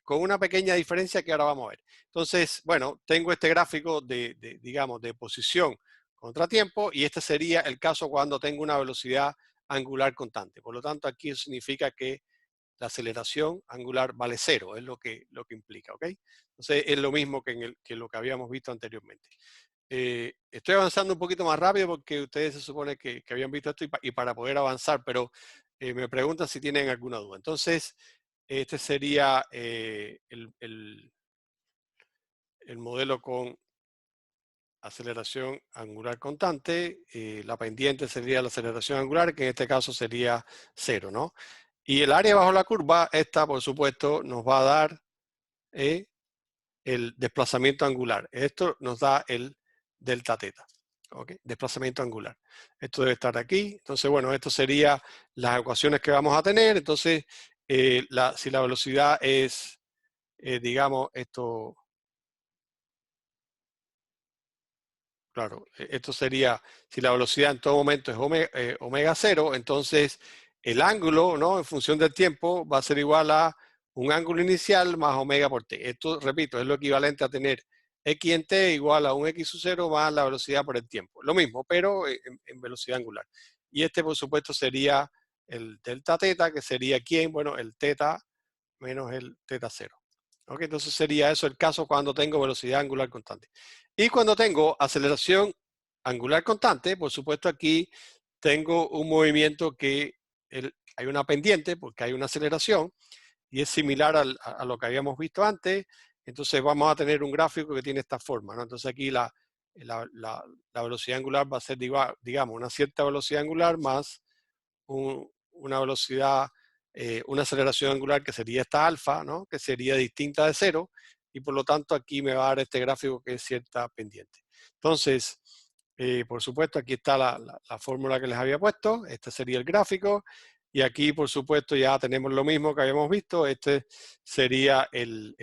con una pequeña diferencia que ahora vamos a ver. Entonces, bueno, tengo este gráfico digamos, de posición contra tiempo, y este sería el caso cuando tengo una velocidad angular constante. Por lo tanto, aquí eso significa que la aceleración angular vale 0, es lo que implica, ¿ok? Entonces es lo mismo que lo que habíamos visto anteriormente. Estoy avanzando un poquito más rápido porque ustedes se supone que habían visto esto y para poder avanzar, pero me preguntan si tienen alguna duda. Entonces, este sería el modelo con aceleración angular constante. La pendiente sería la aceleración angular, que en este caso sería 0, ¿no? Y el área bajo la curva, esta por supuesto nos va a dar el desplazamiento angular. Esto nos da el delta teta. ¿Ok? Desplazamiento angular. Esto debe estar aquí. Entonces, bueno, esto sería las ecuaciones que vamos a tener. Entonces, si la velocidad es, digamos, esto, claro, esto sería, si la velocidad en todo momento es omega 0, entonces el ángulo, ¿no? En función del tiempo va a ser igual a un ángulo inicial más omega por t. Esto, repito, es lo equivalente a tener x en t igual a un x sub 0 más la velocidad por el tiempo. Lo mismo, pero en velocidad angular. Y este, por supuesto, sería el delta teta, que sería ¿quién? Bueno, el teta menos el teta 0. ¿Ok? Entonces sería eso el caso cuando tengo velocidad angular constante. Y cuando tengo aceleración angular constante, por supuesto aquí tengo un movimiento que hay una pendiente porque hay una aceleración y es similar a lo que habíamos visto antes. Entonces vamos a tener un gráfico que tiene esta forma, ¿no? Entonces aquí la velocidad angular va a ser, digamos, una cierta velocidad angular más una velocidad, una aceleración angular que sería esta alfa, ¿no? Que sería distinta de 0, y por lo tanto aquí me va a dar este gráfico que es cierta pendiente. Entonces, por supuesto, aquí está la fórmula que les había puesto, este sería el gráfico, y aquí por supuesto ya tenemos lo mismo que habíamos visto, este sería el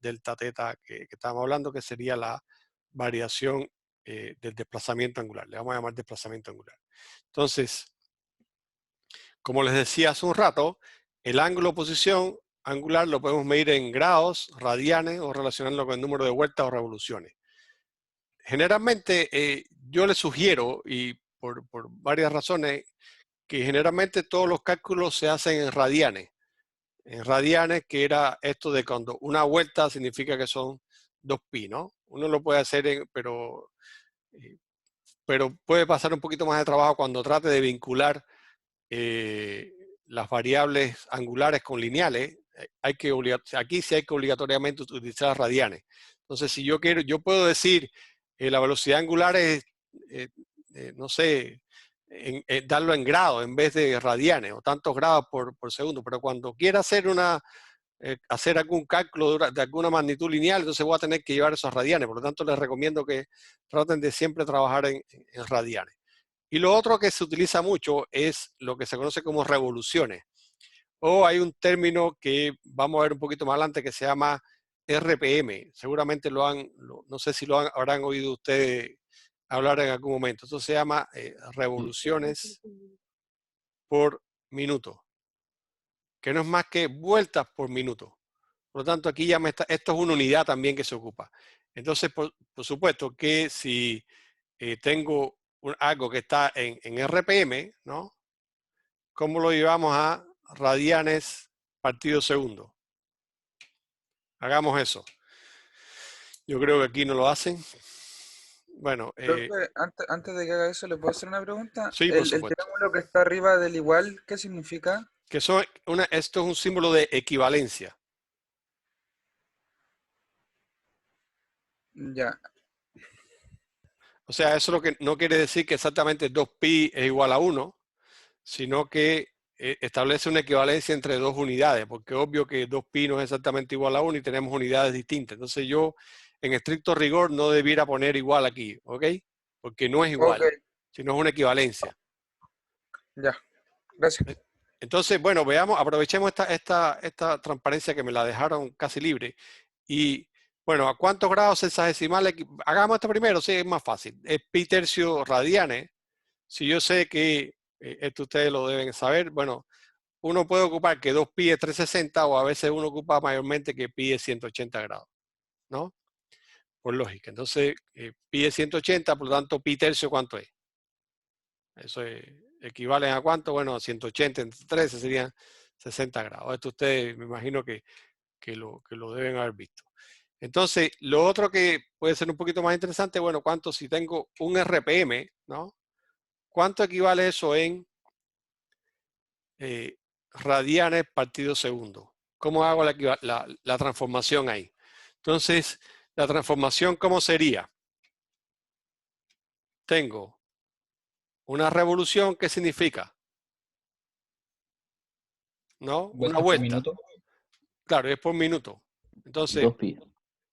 delta teta que estábamos hablando, que sería la variación del desplazamiento angular, le vamos a llamar desplazamiento angular. Entonces, como les decía hace un rato, el ángulo de posición angular lo podemos medir en grados, radianes o relacionarlo con el número de vueltas o revoluciones. Generalmente yo les sugiero, y por varias razones, que generalmente todos los cálculos se hacen en radianes. En radianes, que era esto de cuando una vuelta significa que son 2pi, ¿no? Uno lo puede hacer, pero puede pasar un poquito más de trabajo cuando trate de vincular las variables angulares con lineales. Aquí sí hay que obligatoriamente utilizar radianes. Entonces, si yo quiero, yo puedo decir la velocidad angular es, no sé, darlo en grados en vez de radianes, o tantos grados por segundo, pero cuando quiera hacer algún cálculo de alguna magnitud lineal, entonces voy a tener que llevar esos radianes. Por lo tanto, les recomiendo que traten de siempre trabajar en radianes. Y lo otro que se utiliza mucho es lo que se conoce como revoluciones. O hay un término que vamos a ver un poquito más adelante que se llama RPM. Seguramente no sé si habrán oído ustedes hablar en algún momento. Esto se llama revoluciones por minuto, que no es más que vueltas por minuto. Por lo tanto, aquí esto es una unidad también que se ocupa. Entonces, por supuesto que si tengo algo que está en RPM, ¿no? ¿Cómo lo llevamos a radianes partido segundo? Hagamos eso. Yo creo que aquí no lo hacen. Bueno, Profe, antes de que haga eso, ¿le puedo hacer una pregunta? sí, por El supuesto. triángulo que está arriba del igual, ¿qué significa? Que esto es un símbolo de equivalencia. Ya, O sea, eso no quiere decir que exactamente 2pi es igual a 1, sino que establece una equivalencia entre dos unidades, porque es obvio que 2pi no es exactamente igual a 1 y tenemos unidades distintas. Entonces yo, en estricto rigor, no debiera poner igual aquí, ¿ok? Porque no es igual, Ok, sino es una equivalencia. ya. Gracias. Entonces, bueno, veamos, aprovechemos esta transparencia que me la dejaron casi libre. Y, bueno, ¿a cuántos grados sexagesimales? Hagamos esto primero, sí, es más fácil. Es pi tercio radianes. Si yo sé que esto ustedes lo deben saber, bueno, uno puede ocupar que 2pi es 360 o a veces uno ocupa mayormente que pi es 180 grados, ¿no? Por lógica. Entonces, pi es 180, por lo tanto, pi tercio, ¿cuánto es? Eso equivale a cuánto, bueno, 180 entre 13 serían 60 grados. Esto ustedes me imagino que lo deben haber visto. Entonces, lo otro que puede ser un poquito más interesante, bueno, ¿cuánto si tengo un RPM, ¿no? ¿Cuánto equivale eso en radianes partido segundo? ¿Cómo hago la transformación ahí? Entonces, la transformación, ¿cómo sería? Tengo una revolución, ¿qué significa? ¿No? Una Vueltas por vuelta. minuto. Claro, es por minuto. Entonces, 2pi.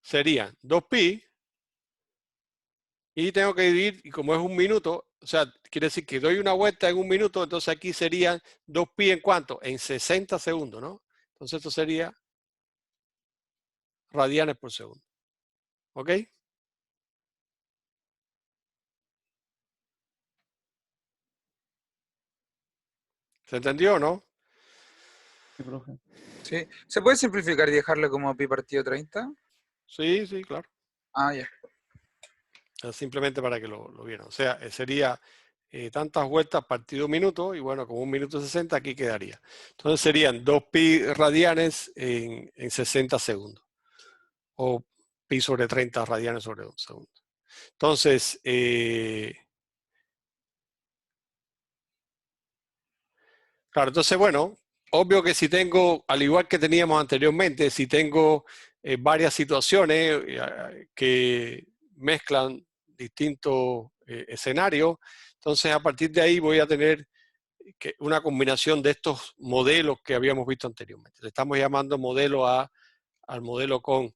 serían 2pi y tengo que dividir, y como es un minuto, o sea, quiere decir que doy una vuelta en un minuto, entonces aquí serían 2pi en cuánto? En 60 segundos, ¿no? Entonces esto sería radianes por segundo. ¿Ok? ¿Se entendió o no? Sí, profe. Sí. ¿Se puede simplificar y dejarlo como pi partido 30? Sí, sí, claro. Ah, ya. Simplemente para que lo vieran. O sea, sería tantas vueltas partido minuto, y bueno, como 1 minuto 60 aquí quedaría. Entonces serían 2pi radianes en 60 segundos. O pi sobre 30 radianes sobre un segundo. Entonces, claro, entonces, bueno, obvio que si tengo, al igual que teníamos anteriormente, si tengo varias situaciones que mezclan distintos escenarios, entonces a partir de ahí voy a tener una combinación de estos modelos que habíamos visto anteriormente. Le estamos llamando modelo al modelo con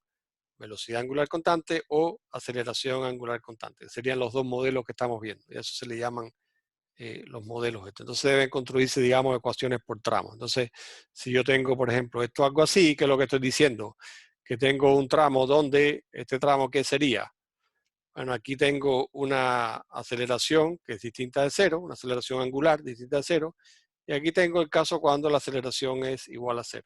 velocidad angular constante o aceleración angular constante. Serían los dos modelos que estamos viendo. Y a eso se le llaman los modelos. Entonces deben construirse, digamos, ecuaciones por tramos. Entonces, si yo tengo, por ejemplo, esto algo así, que es lo que estoy diciendo, que tengo un tramo donde, este tramo, ¿qué sería? Bueno, aquí tengo una aceleración que es distinta de cero, una aceleración angular distinta de cero, y aquí tengo el caso cuando la aceleración es igual a cero.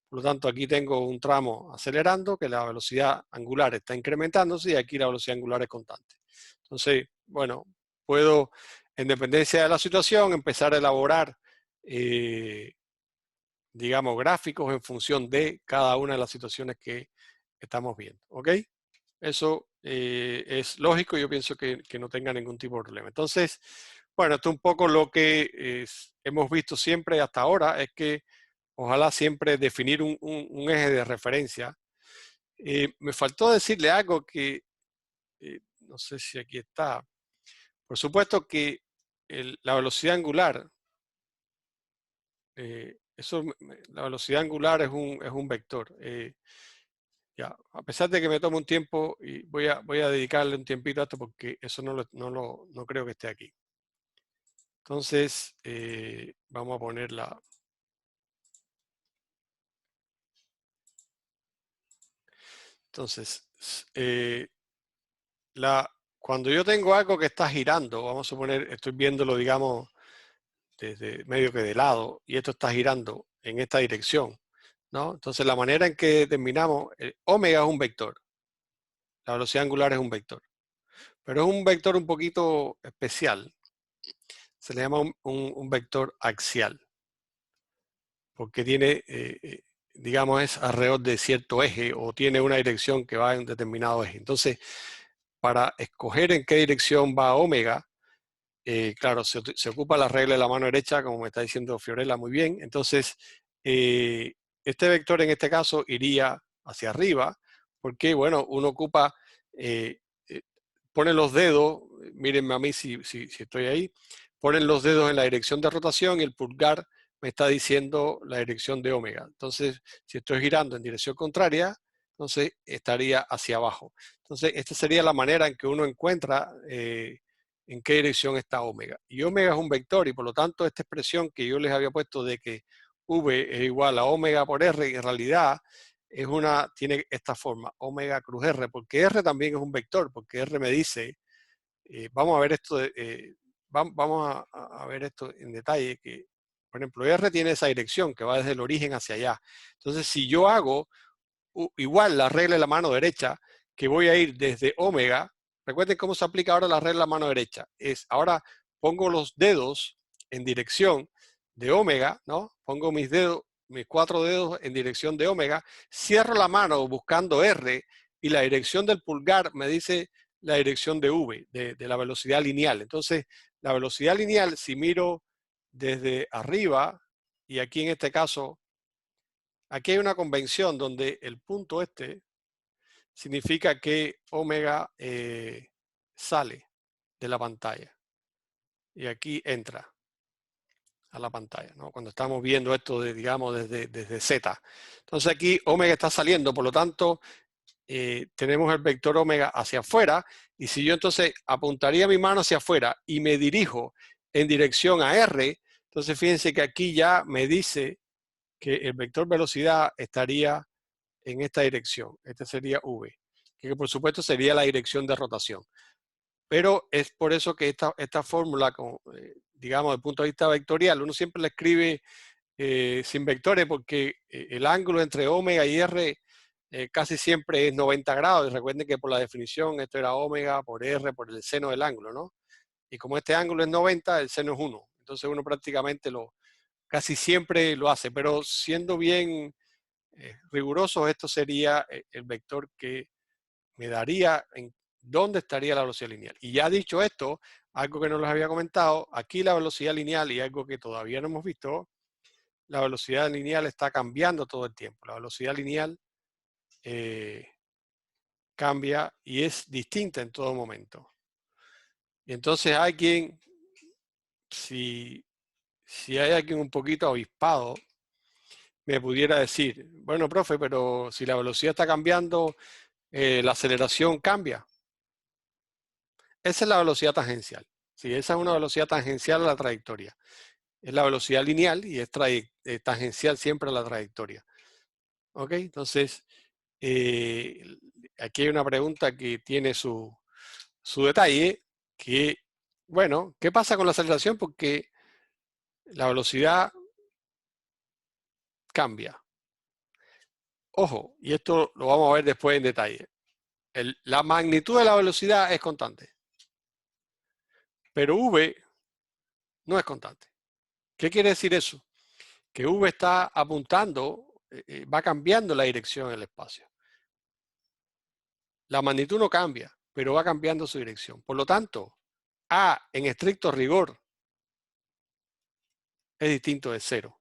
Por lo tanto, aquí tengo un tramo acelerando, que la velocidad angular está incrementándose, y aquí la velocidad angular es constante. Entonces, bueno, puedo, en dependencia de la situación, empezar a elaborar, digamos, gráficos en función de cada una de las situaciones que estamos viendo. ¿Ok? Eso es lógico, yo pienso que no tenga ningún tipo de problema. Entonces, bueno, esto es un poco lo que hemos visto siempre hasta ahora, es que ojalá siempre definir un eje de referencia. Me faltó decirle algo que no sé si aquí está. Por supuesto que la velocidad angular, la velocidad angular es un vector. Ya, a pesar de que me tome un tiempo, y voy a dedicarle un tiempito a esto porque eso no creo que esté aquí. Entonces, vamos a ponerla. Entonces, cuando yo tengo algo que está girando, vamos a suponer, estoy viéndolo, digamos, desde medio que de lado, y esto está girando en esta dirección, ¿no? Entonces, la manera en que determinamos, omega es un vector, la velocidad angular es un vector, pero es un vector un poquito especial. Se le llama un vector axial, porque tiene, digamos, es alrededor de cierto eje o tiene una dirección que va en determinado eje. Entonces, para escoger en qué dirección va omega, claro, se ocupa la regla de la mano derecha, como me está diciendo Fiorella muy bien. Entonces, este vector en este caso iría hacia arriba, porque, bueno, uno ocupa, pone los dedos, mírenme a mí si estoy ahí, ponen los dedos en la dirección de rotación y el pulgar me está diciendo la dirección de omega. Entonces, si estoy girando en dirección contraria, entonces estaría hacia abajo. Entonces, esta sería la manera en que uno encuentra en qué dirección está omega. Y omega es un vector y por lo tanto esta expresión que yo les había puesto de que v es igual a omega por r, en realidad tiene esta forma, omega cruz r, porque r también es un vector, porque r me dice, vamos a ver esto, vamos a ver esto en detalle, que por ejemplo r tiene esa dirección que va desde el origen hacia allá. Entonces si yo hago igual la regla de la mano derecha, que voy a ir desde omega, recuerden cómo se aplica ahora la regla de la mano derecha, ahora pongo los dedos en dirección de omega, ¿no? Pongo mis 4 dedos en dirección de omega, cierro la mano buscando R y la dirección del pulgar me dice la dirección de V, de la velocidad lineal. Entonces, la velocidad lineal, si miro desde arriba, y aquí en este caso, aquí hay una convención donde el punto este significa que omega sale de la pantalla y aquí entra a la pantalla, ¿no? Cuando estamos viendo esto, digamos, desde Z. Entonces aquí omega está saliendo, por lo tanto, tenemos el vector omega hacia afuera, y si yo entonces apuntaría mi mano hacia afuera y me dirijo en dirección a R, entonces fíjense que aquí ya me dice que el vector velocidad estaría en esta dirección. Este sería V, que por supuesto sería la dirección de rotación. Pero es por eso que esta fórmula, digamos, desde el punto de vista vectorial, uno siempre la escribe sin vectores porque el ángulo entre omega y R casi siempre es 90 grados. Y recuerden que por la definición esto era omega por R por el seno del ángulo, ¿no? Y como este ángulo es 90, el seno es 1. Entonces uno prácticamente casi siempre lo hace. Pero siendo bien rigurosos, esto sería el vector que me daría en dónde estaría la velocidad lineal. Y ya dicho esto, algo que no les había comentado, aquí la velocidad lineal y algo que todavía no hemos visto, la velocidad lineal está cambiando todo el tiempo. La velocidad lineal cambia y es distinta en todo momento. Y entonces hay quien, si hay alguien un poquito avispado, me pudiera decir, bueno, profe, pero si la velocidad está cambiando, la aceleración cambia. Esa es la velocidad tangencial. Sí, esa es una velocidad tangencial a la trayectoria. Es la velocidad lineal y es tangencial siempre a la trayectoria. ¿Ok? Entonces, aquí hay una pregunta que tiene su detalle, que, bueno, ¿qué pasa con la aceleración? Porque la velocidad cambia. Ojo, y esto lo vamos a ver después en detalle. La magnitud de la velocidad es constante, pero V no es constante. ¿Qué quiere decir eso? Que V está apuntando, va cambiando la dirección en el espacio. La magnitud no cambia, pero va cambiando su dirección. Por lo tanto, A en estricto rigor es distinto de cero.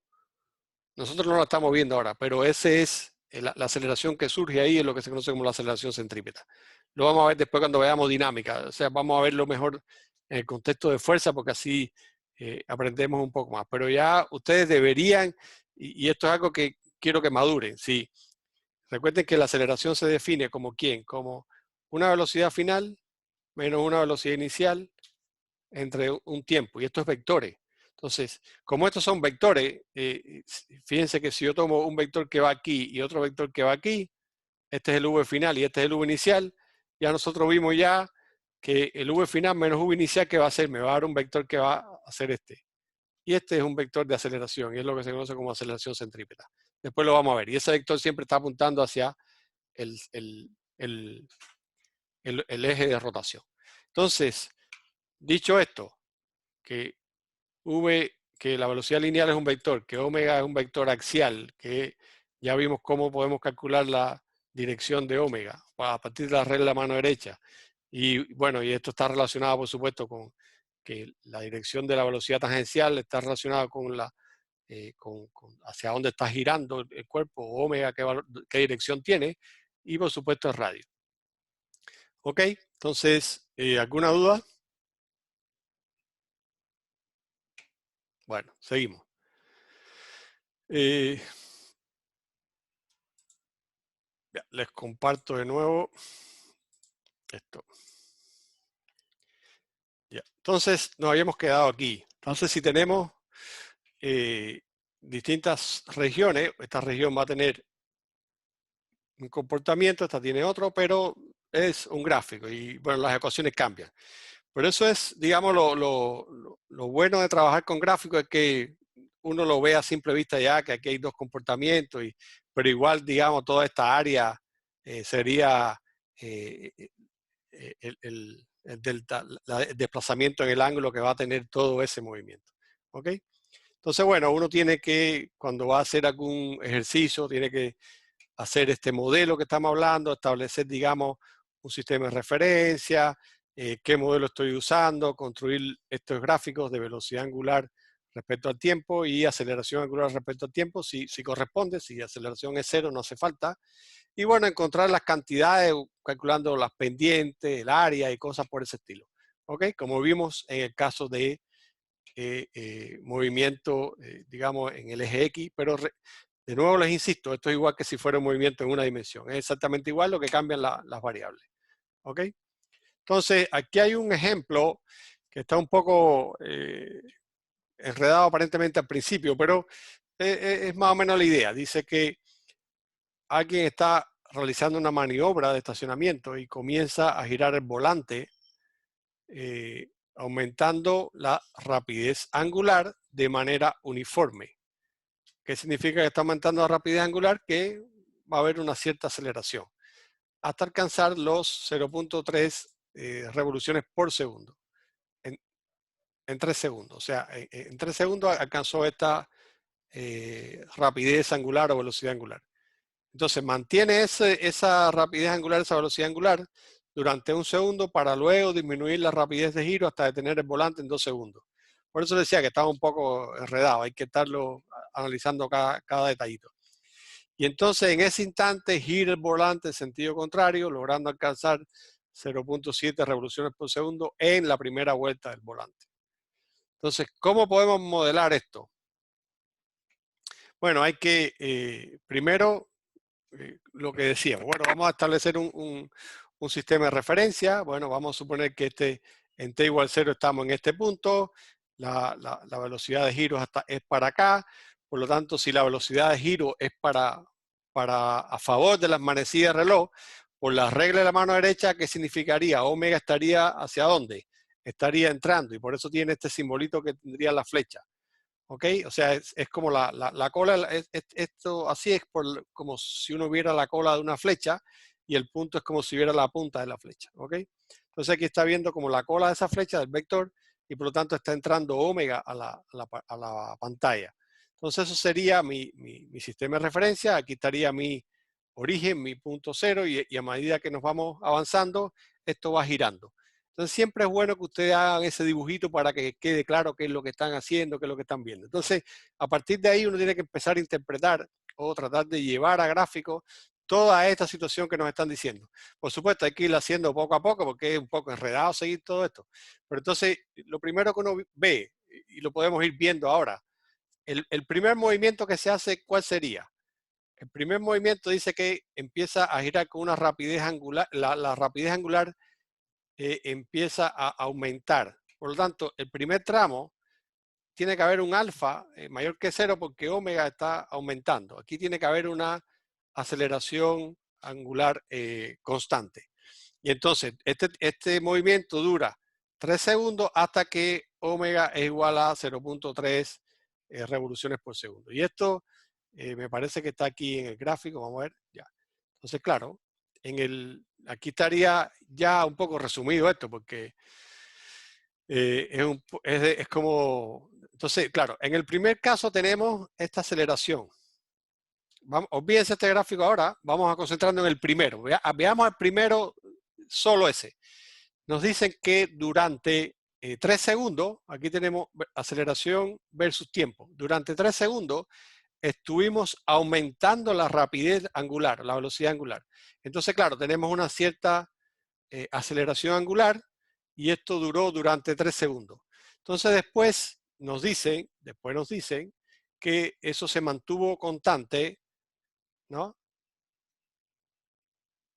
Nosotros no lo estamos viendo ahora, pero ese es la aceleración que surge ahí, es lo que se conoce como la aceleración centrípeta. Lo vamos a ver después cuando veamos dinámica. O sea, vamos a verlo mejor en el contexto de fuerza porque así aprendemos un poco más. Pero ya ustedes deberían, y esto es algo que quiero que maduren, sí. Recuerden que la aceleración se define como ¿quién? Como una velocidad final menos una velocidad inicial entre un tiempo. Y esto es vectores. Entonces, como estos son vectores, fíjense que si yo tomo un vector que va aquí y otro vector que va aquí, este es el v final y este es el v inicial, ya nosotros vimos ya que el v final menos v inicial, ¿qué va a hacer? Me va a dar un vector que va a hacer este. Y este es un vector de aceleración, y es lo que se conoce como aceleración centrípeta. Después lo vamos a ver. Y ese vector siempre está apuntando hacia el eje de rotación. Entonces, dicho esto, que que la velocidad lineal es un vector, que omega es un vector axial, que ya vimos cómo podemos calcular la dirección de omega a partir de la regla de la mano derecha. Y bueno, y esto está relacionado, por supuesto, con que la dirección de la velocidad tangencial está relacionada con hacia dónde está girando el cuerpo, omega, qué dirección tiene, y por supuesto el radio. Ok, entonces, ¿alguna duda? Bueno, seguimos. Ya, les comparto de nuevo esto. Ya. Entonces, nos habíamos quedado aquí. Entonces, si tenemos distintas regiones, esta región va a tener un comportamiento, esta tiene otro, pero es un gráfico y bueno, las ecuaciones cambian. Pero eso es, digamos, lo bueno de trabajar con gráficos es que uno lo ve a simple vista ya, que aquí hay dos comportamientos, pero igual, digamos, toda esta área sería el desplazamiento en el ángulo que va a tener todo ese movimiento. ¿Ok? Entonces, bueno, uno tiene que, cuando va a hacer algún ejercicio, tiene que hacer este modelo que estamos hablando, establecer, digamos, un sistema de referencia, qué modelo estoy usando, construir estos gráficos de velocidad angular respecto al tiempo y aceleración angular respecto al tiempo, si corresponde, si aceleración es 0 no hace falta. Y bueno, encontrar las cantidades, calculando las pendientes, el área y cosas por ese estilo. ¿Ok? Como vimos en el caso de movimiento, digamos, en el eje X, pero de nuevo les insisto, esto es igual que si fuera un movimiento en una dimensión. Es exactamente igual, lo que cambian las variables. ¿Ok? Entonces, aquí hay un ejemplo que está un poco enredado aparentemente al principio, pero es más o menos la idea. Dice que alguien está realizando una maniobra de estacionamiento y comienza a girar el volante aumentando la rapidez angular de manera uniforme. ¿Qué significa que está aumentando la rapidez angular? Que va a haber una cierta aceleración hasta alcanzar los 0.3 revoluciones por segundo en 3 segundos. O sea, en 3 segundos alcanzó esta rapidez angular o velocidad angular. Entonces mantiene esa rapidez angular, esa velocidad angular durante 1 segundo para luego disminuir la rapidez de giro hasta detener el volante en 2 segundos. Por eso decía que estaba un poco enredado, hay que estarlo analizando cada detallito. Y entonces en ese instante gira el volante en sentido contrario, logrando alcanzar 0.7 revoluciones por segundo en la primera vuelta del volante. Entonces, ¿cómo podemos modelar esto? Bueno, hay que primero lo que decíamos. Bueno, vamos a establecer un sistema de referencia. Bueno, vamos a suponer que en t igual 0 estamos en este punto. La velocidad de giro es para acá. Por lo tanto, si la velocidad de giro es a favor de las manecillas de reloj, por la regla de la mano derecha, ¿qué significaría? Omega estaría ¿hacia dónde? Estaría entrando y por eso tiene este simbolito que tendría la flecha. ¿Ok? O sea, es como la cola, esto así es como si uno viera la cola de una flecha y el punto es como si viera la punta de la flecha. ¿Ok? Entonces aquí está viendo como la cola de esa flecha del vector y por lo tanto está entrando omega a la pantalla. Entonces eso sería mi sistema de referencia. Aquí estaría mi origen, mi punto cero y a medida que nos vamos avanzando, esto va girando. Entonces siempre es bueno que ustedes hagan ese dibujito para que quede claro qué es lo que están haciendo, qué es lo que están viendo. Entonces, a partir de ahí uno tiene que empezar a interpretar o tratar de llevar a gráfico toda esta situación que nos están diciendo. Por supuesto, hay que ir haciendo poco a poco porque es un poco enredado seguir todo esto. Pero entonces, lo primero que uno ve, y lo podemos ir viendo ahora, el primer movimiento que se hace, ¿cuál sería? El primer movimiento dice que empieza a girar con una rapidez angular, la rapidez angular empieza a aumentar. Por lo tanto, el primer tramo tiene que haber un alfa mayor que 0 porque omega está aumentando. Aquí tiene que haber una aceleración angular constante. Y entonces, este movimiento dura 3 segundos hasta que omega es igual a 0.3 revoluciones por segundo. Y esto me parece que está aquí en el gráfico. Vamos a ver. Ya. Entonces, claro, aquí estaría ya un poco resumido esto, porque es como... Entonces, claro, en el primer caso tenemos esta aceleración. Olvídense este gráfico ahora, vamos a concentrarnos en el primero. Veamos el primero, solo ese. Nos dicen que durante 3 segundos, aquí tenemos aceleración versus tiempo. Durante 3 segundos estuvimos aumentando la rapidez angular, la velocidad angular. Entonces, claro, tenemos una cierta aceleración angular y esto duró durante 3 segundos. Entonces después nos dicen que eso se mantuvo constante, ¿no?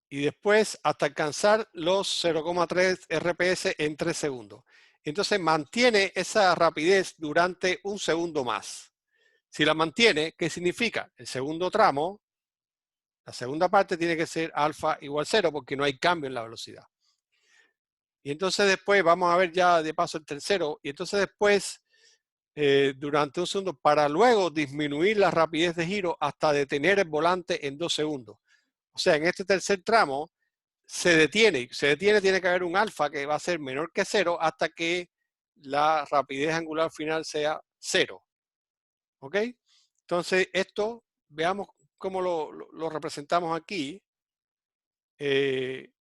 Y después hasta alcanzar los 0,3 RPS en 3 segundos. Entonces mantiene esa rapidez durante un segundo más. Si la mantiene, ¿qué significa? El segundo tramo, la segunda parte tiene que ser alfa igual 0 porque no hay cambio en la velocidad. Y entonces después vamos a ver ya de paso el tercero. Y entonces después, durante un segundo, para luego disminuir la rapidez de giro hasta detener el volante en 2 segundos. O sea, en este tercer tramo se detiene. Tiene que haber un alfa que va a ser menor que 0 hasta que la rapidez angular final sea 0. ¿Ok? Entonces, esto, veamos cómo lo representamos aquí. El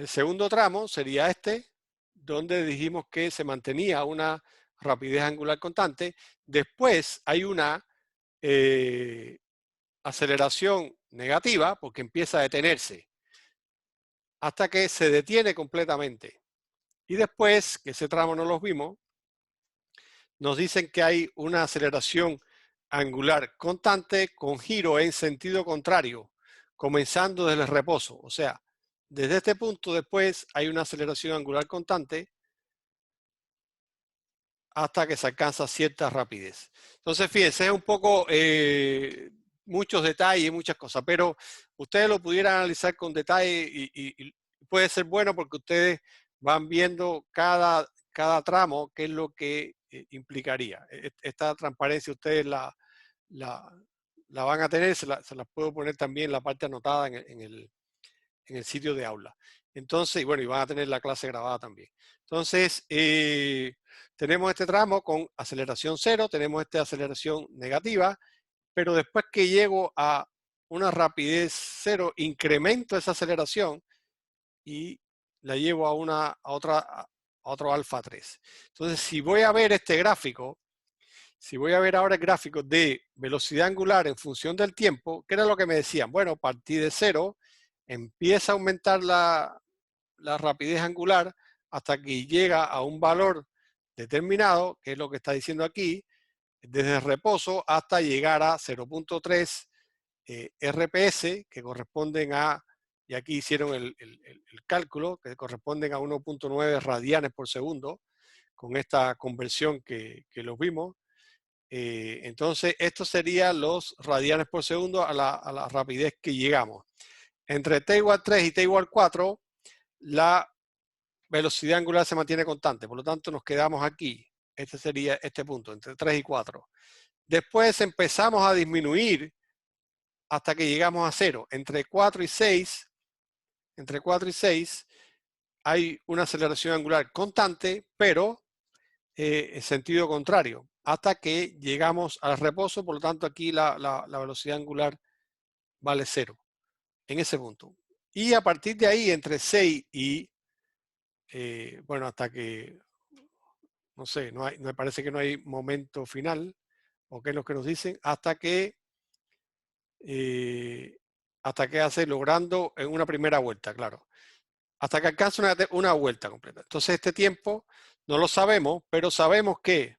segundo tramo sería este, donde dijimos que se mantenía una rapidez angular constante. Después hay una aceleración negativa, porque empieza a detenerse, hasta que se detiene completamente. Y después, que ese tramo no los vimos, nos dicen que hay una aceleración angular constante con giro en sentido contrario, comenzando desde el reposo. O sea, desde este punto después hay una aceleración angular constante hasta que se alcanza cierta rapidez. Entonces, fíjense, es un poco muchos detalles, muchas cosas, pero ustedes lo pudieran analizar con detalle y puede ser bueno porque ustedes van viendo cada tramo, qué es lo que implicaría. Esta transparencia ustedes la van a tener, se las puedo poner también en la parte anotada en el sitio de aula. Entonces, bueno, y van a tener la clase grabada también. Entonces, tenemos este tramo con aceleración 0, tenemos esta aceleración negativa, pero después que llego a una rapidez 0, incremento esa aceleración y la llevo a otro alfa 3. Entonces, si voy a ver este gráfico, si voy a ver ahora el gráfico de velocidad angular en función del tiempo, ¿qué era lo que me decían? Bueno, a partir de 0, empieza a aumentar la rapidez angular hasta que llega a un valor determinado, que es lo que está diciendo aquí, desde el reposo hasta llegar a 0.3 RPS, que corresponden a, y aquí hicieron el cálculo, que corresponden a 1.9 radianes por segundo, con esta conversión que los vimos. Entonces, esto serían los radianes por segundo a la rapidez que llegamos. Entre t igual 3 y t igual 4, la velocidad angular se mantiene constante, por lo tanto nos quedamos aquí. Este sería este punto, entre 3 y 4. Después empezamos a disminuir hasta que llegamos a 0. Entre 4 y 6, hay una aceleración angular constante, pero en sentido contrario, hasta que llegamos al reposo, por lo tanto aquí la velocidad angular vale 0, en ese punto. Y a partir de ahí, entre 6 y, bueno, hasta que, no sé, me parece que no hay momento final, o qué es lo que nos dicen, hasta que hace logrando en una primera vuelta, claro. Hasta que alcanza una vuelta completa. Entonces este tiempo no lo sabemos, pero sabemos que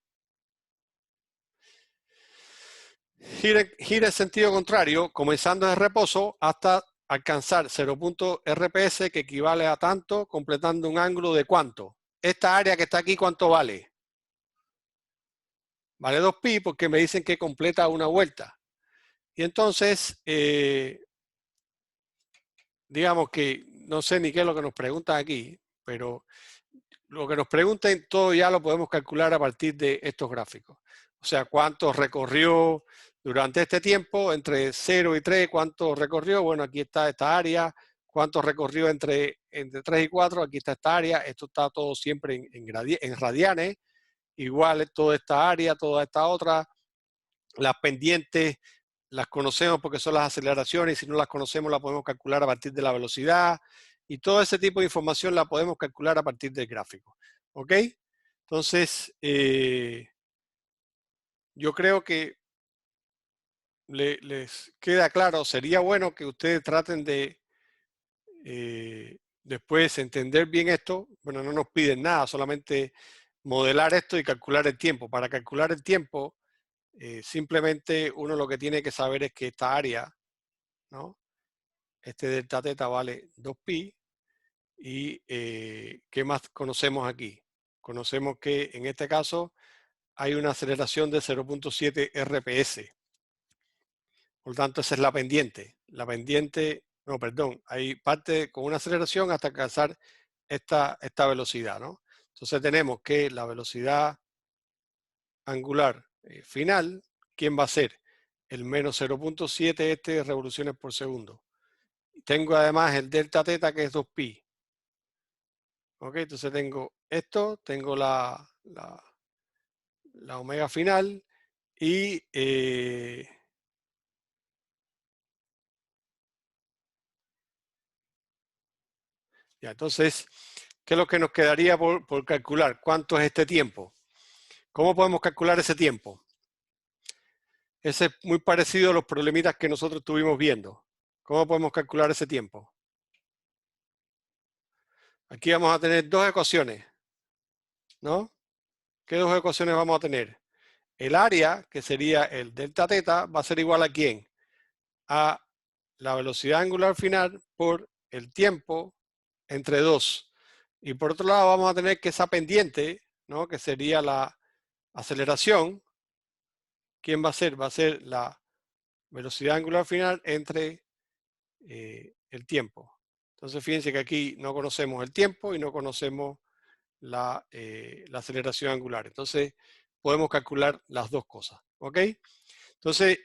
gira en sentido contrario, comenzando de reposo hasta alcanzar 0. RPS, que equivale a tanto, completando un ángulo de ¿cuánto? Esta área que está aquí, ¿cuánto vale? Vale 2pi porque me dicen que completa una vuelta. Y entonces, digamos que no sé ni qué es lo que nos preguntan aquí, pero lo que nos pregunten todo ya lo podemos calcular a partir de estos gráficos. O sea, cuánto recorrió durante este tiempo, entre 0 y 3, cuánto recorrió. Bueno, aquí está esta área. Cuánto recorrió entre 3 y 4, aquí está esta área. Esto está todo siempre en radianes. Igual toda esta área, toda esta otra. Las pendientes las conocemos porque son las aceleraciones. Si no las conocemos, las podemos calcular a partir de la velocidad. Y todo ese tipo de información la podemos calcular a partir del gráfico. ¿Ok? Entonces, yo creo que les queda claro. Sería bueno que ustedes traten de después entender bien esto. Bueno, no nos piden nada, solamente modelar esto y calcular el tiempo. Para calcular el tiempo, simplemente uno lo que tiene que saber es que esta área, ¿no? Este delta teta vale 2pi. ¿Y qué más conocemos aquí? Conocemos que en este caso hay una aceleración de 0.7 RPS. Por lo tanto, esa es la pendiente. La pendiente, no, perdón, hay parte con una aceleración hasta alcanzar esta velocidad, ¿no? Entonces tenemos que la velocidad angular final, ¿quién va a ser? El menos 0.7 revoluciones por segundo. Tengo además el delta teta que es 2pi. ¿Ok? Entonces tengo esto, tengo la omega final y ya, entonces, ¿qué es lo que nos quedaría por calcular? ¿Cuánto es este tiempo? ¿Cómo podemos calcular ese tiempo? Ese es muy parecido a los problemitas que nosotros estuvimos viendo. ¿Cómo podemos calcular ese tiempo? Aquí vamos a tener dos ecuaciones, ¿no? ¿Qué dos ecuaciones vamos a tener? El área, que sería el delta teta, va a ser igual a ¿quién? A la velocidad angular final por el tiempo entre 2. Y por otro lado vamos a tener que esa pendiente, ¿no? Que sería la aceleración. ¿Quién va a ser? Va a ser la velocidad angular final entre el tiempo. Entonces fíjense que aquí no conocemos el tiempo y no conocemos la aceleración angular. Entonces podemos calcular las dos cosas. ¿Ok? Entonces,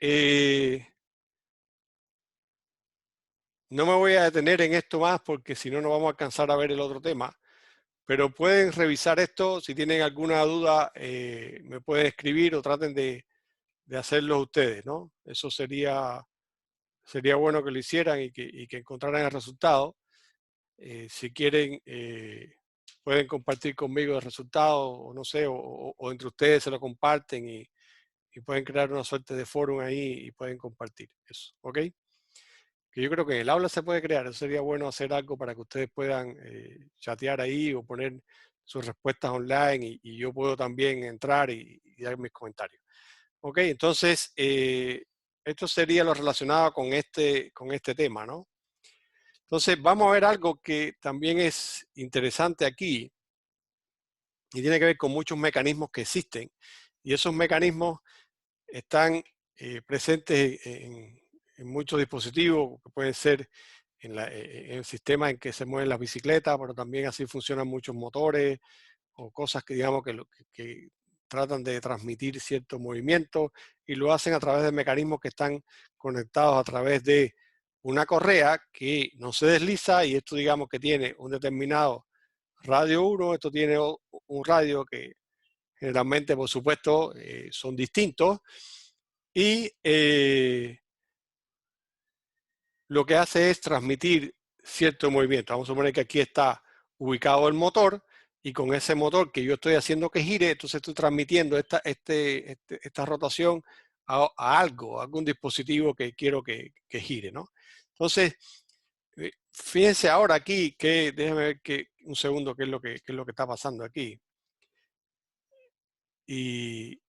no me voy a detener en esto más porque si no, no vamos a alcanzar a ver el otro tema. Pero pueden revisar esto. Si tienen alguna duda, me pueden escribir o traten de hacerlo ustedes, ¿no? Eso sería bueno que lo hicieran y que encontraran el resultado. Si quieren, pueden compartir conmigo el resultado, o no sé, o entre ustedes se lo comparten y pueden crear una suerte de foro ahí y pueden compartir eso, ¿ok? Que yo creo que en el aula se puede crear, eso sería bueno hacer algo para que ustedes puedan chatear ahí o poner sus respuestas online y yo puedo también entrar y dar mis comentarios. Ok, entonces esto sería lo relacionado con este tema, ¿no? Entonces vamos a ver algo que también es interesante aquí y tiene que ver con muchos mecanismos que existen y esos mecanismos están presentes en muchos dispositivos, que pueden ser en el sistema en que se mueven las bicicletas, pero también así funcionan muchos motores o cosas que digamos que tratan de transmitir cierto movimiento y lo hacen a través de mecanismos que están conectados a través de una correa que no se desliza y esto digamos que tiene un determinado radio 1, esto tiene un radio que generalmente por supuesto son distintos y lo que hace es transmitir cierto movimiento. Vamos a suponer que aquí está ubicado el motor y con ese motor que yo estoy haciendo que gire, entonces estoy transmitiendo esta rotación a algo, a algún dispositivo que quiero que gire, ¿no? Entonces, fíjense ahora aquí que, déjenme ver un segundo qué es lo que está pasando aquí. Y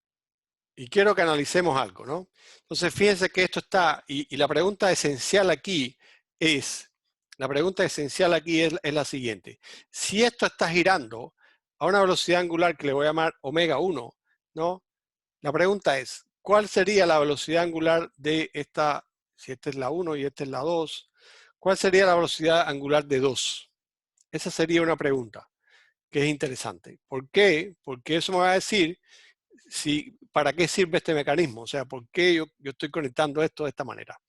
quiero que analicemos algo, ¿no? Entonces, fíjense que esto está, y la pregunta esencial aquí es la siguiente. Si esto está girando a una velocidad angular que le voy a llamar omega 1, ¿no? La pregunta es, ¿cuál sería la velocidad angular de esta, si esta es la 1 y esta es la 2, ¿cuál sería la velocidad angular de 2? Esa sería una pregunta que es interesante. ¿Por qué? Porque eso me va a decir ¿para qué sirve este mecanismo? O sea, ¿por qué yo estoy conectando esto de esta manera?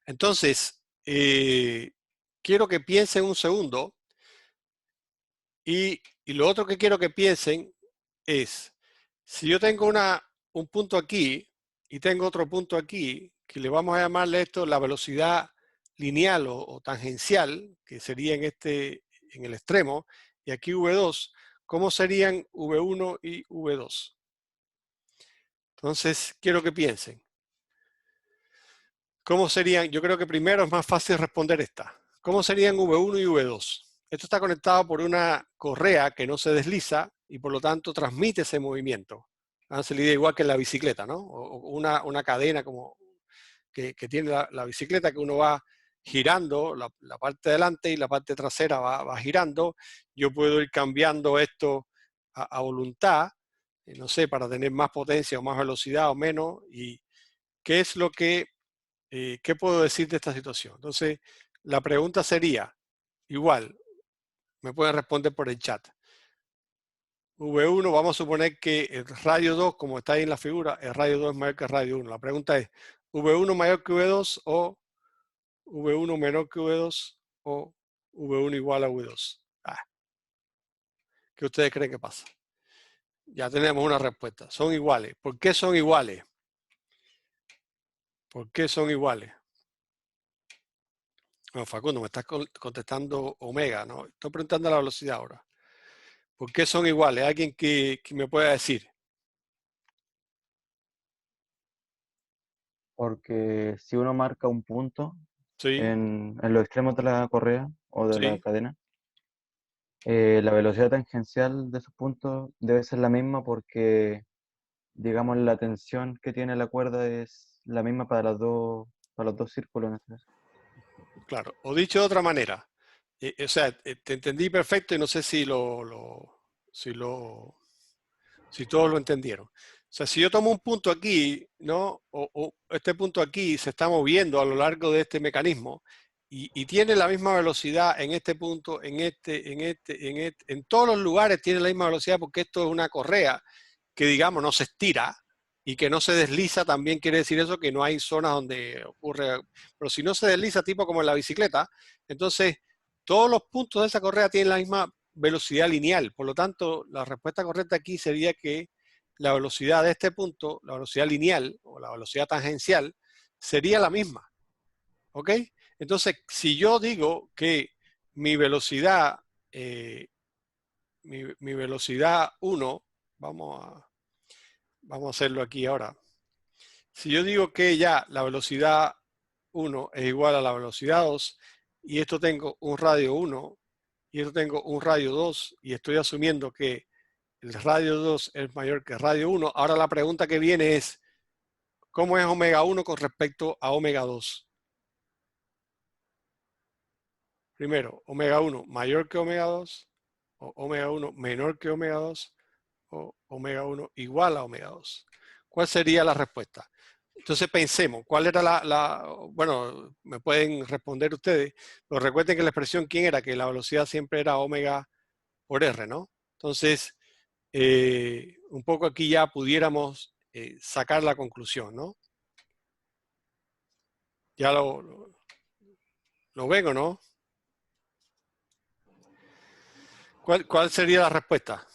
Entonces, quiero que piensen un segundo y lo otro que quiero que piensen es, si yo tengo un punto aquí y tengo otro punto aquí, que le vamos a llamarle esto la velocidad lineal o tangencial, que sería en el extremo, y aquí V2, ¿cómo serían V1 y V2? Entonces, quiero que piensen. ¿Cómo serían? Yo creo que primero es más fácil responder esta. ¿Cómo serían V1 y V2? Esto está conectado por una correa que no se desliza y por lo tanto transmite ese movimiento. Van a salir igual que en la bicicleta, ¿no? O una cadena como que tiene la bicicleta, que uno va girando, la parte de delante y la parte trasera va girando. Yo puedo ir cambiando esto a voluntad, no sé, para tener más potencia o más velocidad o menos. ¿Y qué es lo que, qué puedo decir de esta situación? Entonces, la pregunta sería, igual, me pueden responder por el chat. V1, vamos a suponer que el radio 2, como está ahí en la figura, el radio 2 es mayor que el radio 1. La pregunta es, ¿V1 mayor que V2 o V1 menor que V2 o V1 igual a V2? ¿Qué ustedes creen que pasa? Ya tenemos una respuesta. Son iguales. ¿Por qué son iguales? ¿Por qué son iguales? No, Facundo, me estás contestando omega, ¿no? Estoy preguntando la velocidad ahora. ¿Por qué son iguales? ¿Alguien que me pueda decir? Porque si uno marca un punto Sí, en los extremos de la correa o de la sí, cadena, la velocidad tangencial de esos puntos debe ser la misma porque, digamos, la tensión que tiene la cuerda es la misma para los dos círculos en este caso. claro. O dicho de otra manera, o sea, te entendí perfecto y no sé si si todos lo entendieron. O sea, si yo tomo un punto aquí, ¿no? O este punto aquí se está moviendo a lo largo de este mecanismo y tiene la misma velocidad en este punto, en todos los lugares tiene la misma velocidad porque esto es una correa que, digamos, no se estira y que no se desliza, también quiere decir eso que no hay zonas donde ocurre, pero si no se desliza, tipo como en la bicicleta, entonces todos los puntos de esa correa tienen la misma velocidad lineal. Por lo tanto, la respuesta correcta aquí sería que la velocidad de este punto, la velocidad lineal o la velocidad tangencial, sería la misma. ¿Ok? Entonces, si yo digo que mi velocidad, mi velocidad 1, vamos a hacerlo aquí ahora. Si yo digo que ya la velocidad 1 es igual a la velocidad 2, y esto tengo un radio 1, y esto tengo un radio 2, y estoy asumiendo que el radio 2 es mayor que el radio 1, ahora la pregunta que viene es, ¿cómo es omega 1 con respecto a omega 2? Primero, omega 1 mayor que omega 2, o omega 1 menor que omega 2, o omega 1 igual a omega 2. ¿Cuál sería la respuesta? Entonces pensemos, ¿cuál era bueno, me pueden responder ustedes, pero recuerden que la expresión, ¿quién era? Que la velocidad siempre era omega por R, ¿no? Entonces, un poco aquí ya pudiéramos sacar la conclusión, ¿no? ¿Ya lo ven o no? ¿Cuál sería la respuesta?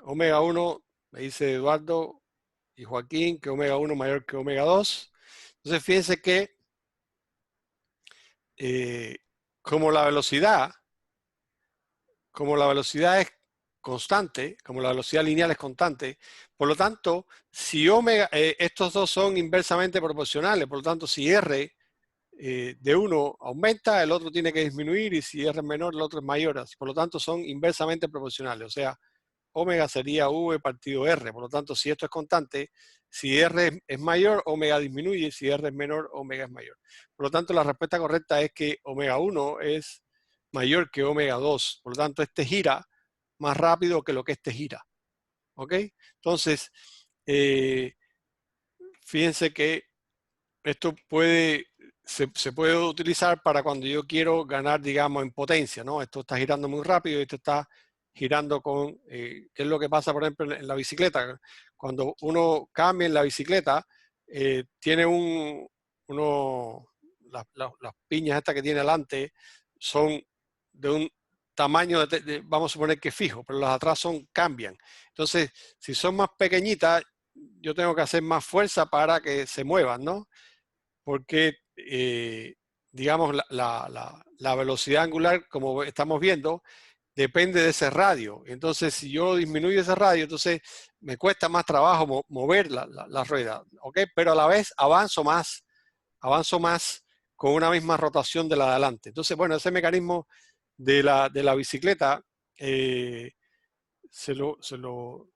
Omega 1, me dice Eduardo y Joaquín, que omega 1 mayor que omega 2. Entonces, fíjense que como la velocidad es constante, como la velocidad lineal es constante, por lo tanto, si omega, estos dos son inversamente proporcionales, por lo tanto, si R de uno aumenta, el otro tiene que disminuir, y si R es menor, el otro es mayor. Por lo tanto, son inversamente proporcionales. O sea, omega sería V partido R. Por lo tanto, si esto es constante, si R es mayor, omega disminuye, si R es menor, omega es mayor. Por lo tanto, la respuesta correcta es que omega 1 es mayor que omega 2. Por lo tanto, este gira más rápido que lo que este gira. ¿Ok? Entonces, fíjense que esto se puede utilizar para cuando yo quiero ganar, digamos, en potencia, ¿no? Esto está girando muy rápido y esto está girando con, ¿qué es lo que pasa, por ejemplo, en la bicicleta? Cuando uno cambia en la bicicleta, tiene las piñas estas que tiene adelante son de un tamaño, vamos a suponer que fijo, pero las de atrás cambian. Entonces, si son más pequeñitas, yo tengo que hacer más fuerza para que se muevan, ¿no? Porque, digamos, la velocidad angular, como estamos viendo, depende de ese radio. Entonces, si yo disminuyo ese radio, entonces me cuesta más trabajo mover la rueda, ¿ok? Pero a la vez avanzo más con una misma rotación de la de adelante. Entonces, bueno, ese mecanismo de la bicicleta se lo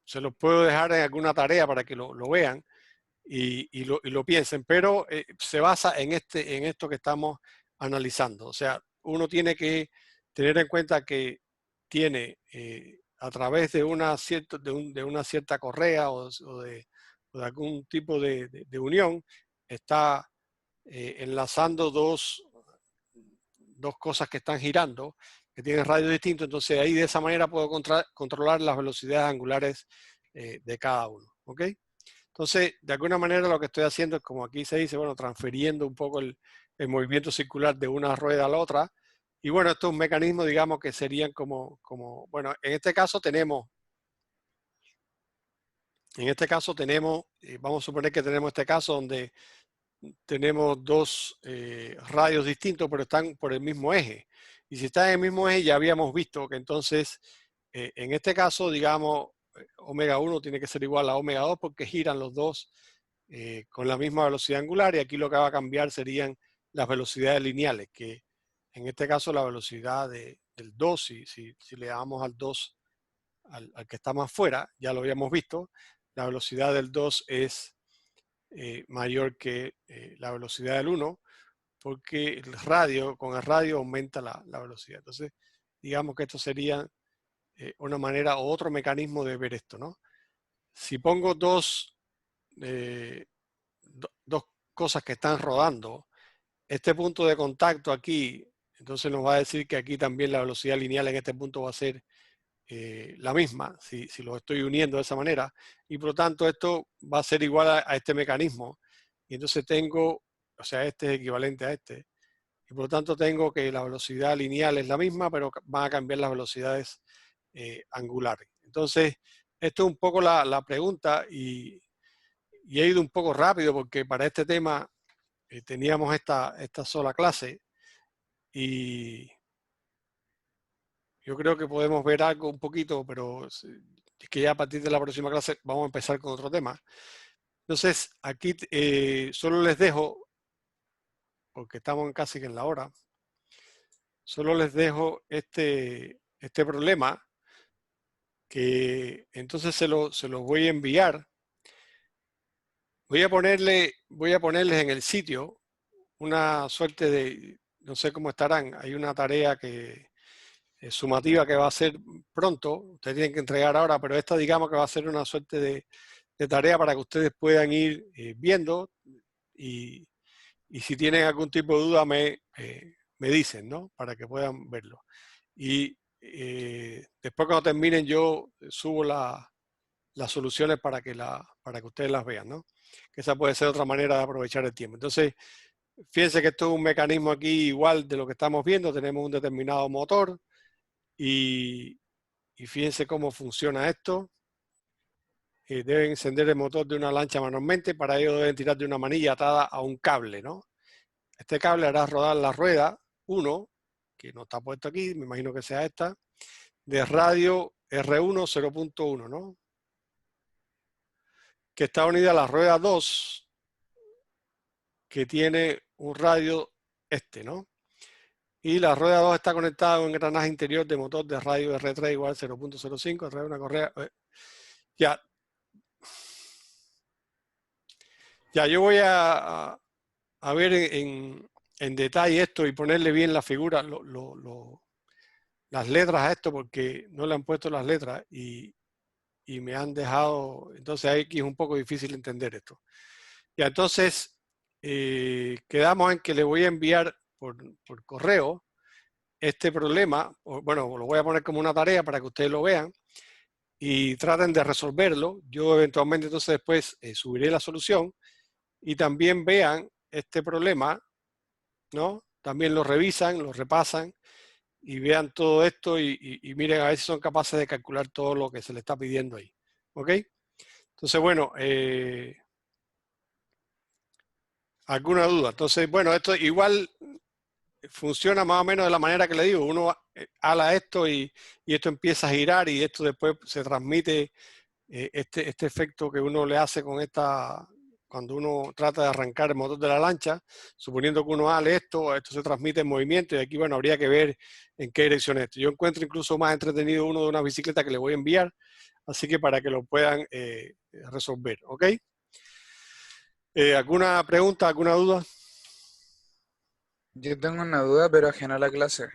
se los puedo dejar en alguna tarea para que lo vean y lo piensen, pero se basa en esto que estamos analizando. O sea, uno tiene que tener en cuenta que tiene a través de una cierta correa o de algún tipo de unión, está enlazando dos cosas que están girando, que tienen radios distintos. Entonces ahí de esa manera puedo controlar las velocidades angulares de cada uno. ¿Ok? Entonces, de alguna manera lo que estoy haciendo es, como aquí se dice, bueno, transfiriendo un poco el movimiento circular de una rueda a la otra. Y bueno, esto es un mecanismo, digamos, que serían como bueno, en este caso tenemos, vamos a suponer que tenemos este caso donde tenemos dos radios distintos, pero están por el mismo eje. Y si están en el mismo eje, ya habíamos visto que entonces, en este caso, digamos, omega 1 tiene que ser igual a omega 2 porque giran los dos con la misma velocidad angular, y aquí lo que va a cambiar serían las velocidades lineales, que en este caso la velocidad del 2, si le damos al 2 al que está más fuera, ya lo habíamos visto, la velocidad del 2 es mayor que la velocidad del 1, porque con el radio aumenta la velocidad. Entonces, digamos que esto sería una manera o otro mecanismo de ver esto, ¿no? Si pongo dos cosas que están rodando, este punto de contacto aquí, entonces nos va a decir que aquí también la velocidad lineal en este punto va a ser la misma, si lo estoy uniendo de esa manera, y por lo tanto esto va a ser igual a este mecanismo, y entonces tengo, o sea, este es equivalente a este, y por lo tanto tengo que la velocidad lineal es la misma, pero van a cambiar las velocidades angulares. Entonces, esto es un poco la pregunta, y he ido un poco rápido porque para este tema teníamos esta sola clase, y yo creo que podemos ver algo un poquito, pero es que ya a partir de la próxima clase vamos a empezar con otro tema. Entonces, aquí solo les dejo, porque estamos casi que en la hora, solo les dejo este problema, que entonces se lo voy a enviar. Voy a ponerles en el sitio una suerte de, no sé cómo estarán, hay una tarea sumativa que va a ser pronto, ustedes tienen que entregar ahora, pero esta digamos que va a ser una suerte de tarea para que ustedes puedan ir viendo, y si tienen algún tipo de duda me dicen, ¿no? Para que puedan verlo. Y después cuando terminen yo subo las soluciones para que ustedes las vean, ¿no? Que esa puede ser otra manera de aprovechar el tiempo. Entonces, fíjense que esto es un mecanismo aquí igual de lo que estamos viendo. Tenemos un determinado motor, y fíjense cómo funciona esto. Deben encender el motor de una lancha manualmente. Para ello deben tirar de una manilla atada a un cable, ¿no? Este cable hará rodar la rueda 1, que no está puesto aquí, me imagino que sea esta, de radio R1 0.1, ¿no? Que está unida a la rueda 2, que tiene un radio ¿no? Y la rueda 2 está conectada a un engranaje interior de motor de radio R3 igual 0.05 a través de una correa. Ya yo voy a ver en detalle esto y ponerle bien la figura, las letras a esto, porque no le han puesto las letras y me han dejado, entonces aquí es un poco difícil entender esto. Ya, entonces quedamos en que le voy a enviar por correo este problema, bueno, lo voy a poner como una tarea para que ustedes lo vean y traten de resolverlo. Yo eventualmente entonces después subiré la solución, y también vean este problema, ¿no? También lo revisan, lo repasan y vean todo esto y miren a ver si son capaces de calcular todo lo que se le está pidiendo ahí. ¿Ok? Entonces, bueno, ¿alguna duda? Entonces, bueno, esto igual funciona más o menos de la manera que le digo. Uno ala esto y esto empieza a girar, y esto después se transmite este efecto que uno le hace con cuando uno trata de arrancar el motor de la lancha, suponiendo que uno ale esto se transmite en movimiento, y aquí, bueno, habría que ver en qué dirección es esto. Yo encuentro incluso más entretenido uno de una bicicleta que le voy a enviar, así que para que lo puedan resolver, ¿ok? ¿Alguna pregunta, alguna duda? Yo tengo una duda, pero ajena a la clase.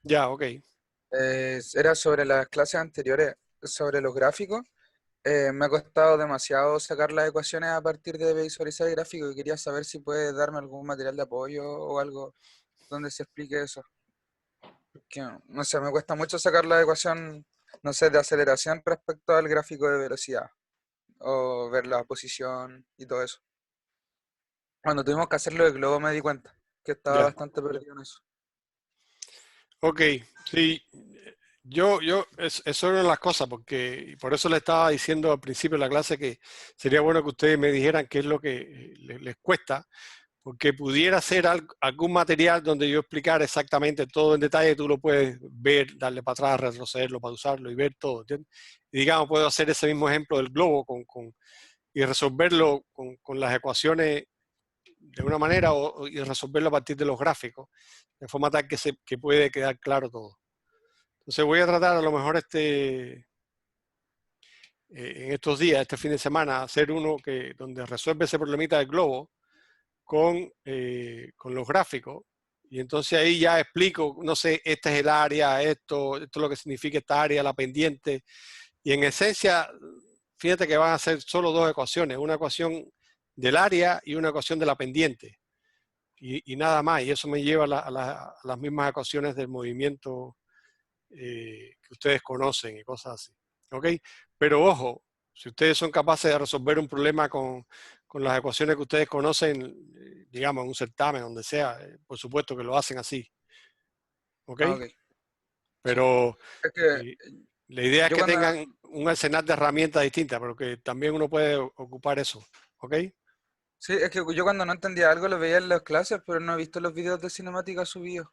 Ya, ok. Era sobre las clases anteriores, sobre los gráficos. Me ha costado demasiado sacar las ecuaciones a partir de visualizar el gráfico y quería saber si puedes darme algún material de apoyo o algo donde se explique eso. Porque, no sé, me cuesta mucho sacar la ecuación, no sé, de aceleración respecto al gráfico de velocidad o ver la posición y todo eso. Cuando tuvimos que hacerlo de globo me di cuenta que estaba Ya. bastante perdido en eso. Ok, sí. Eso es una de las cosas, porque y por eso le estaba diciendo al principio de la clase que sería bueno que ustedes me dijeran qué es lo que les cuesta, porque pudiera ser algún material donde yo explicara exactamente todo en detalle, tú lo puedes ver, darle para atrás, retrocederlo para usarlo y ver todo, ¿entiendes? Y digamos, puedo hacer ese mismo ejemplo del globo y resolverlo con las ecuaciones de una manera y resolverlo a partir de los gráficos, de forma tal que puede quedar claro todo. Entonces voy a tratar a lo mejor en estos días, este fin de semana, hacer uno donde resuelve ese problemita del globo con los gráficos. Y entonces ahí ya explico, no sé, este es el área, esto es lo que significa esta área, la pendiente. Y en esencia, fíjate que van a ser solo dos ecuaciones, una ecuación del área y una ecuación de la pendiente. Y nada más. Y eso me lleva a las mismas ecuaciones del movimiento que ustedes conocen y cosas así. ¿Ok? Pero ojo, si ustedes son capaces de resolver un problema con las ecuaciones que ustedes conocen, digamos, en un certamen, donde sea, por supuesto que lo hacen así. ¿Ok? Ah, ok. Sí. Pero Es que eh, la idea es yo que cuando, tengan un arsenal de herramientas distintas, pero que también uno puede ocupar eso. ¿Ok? sí, es que yo cuando no entendía algo lo veía en las clases, pero no he visto los videos de cinemática subidos.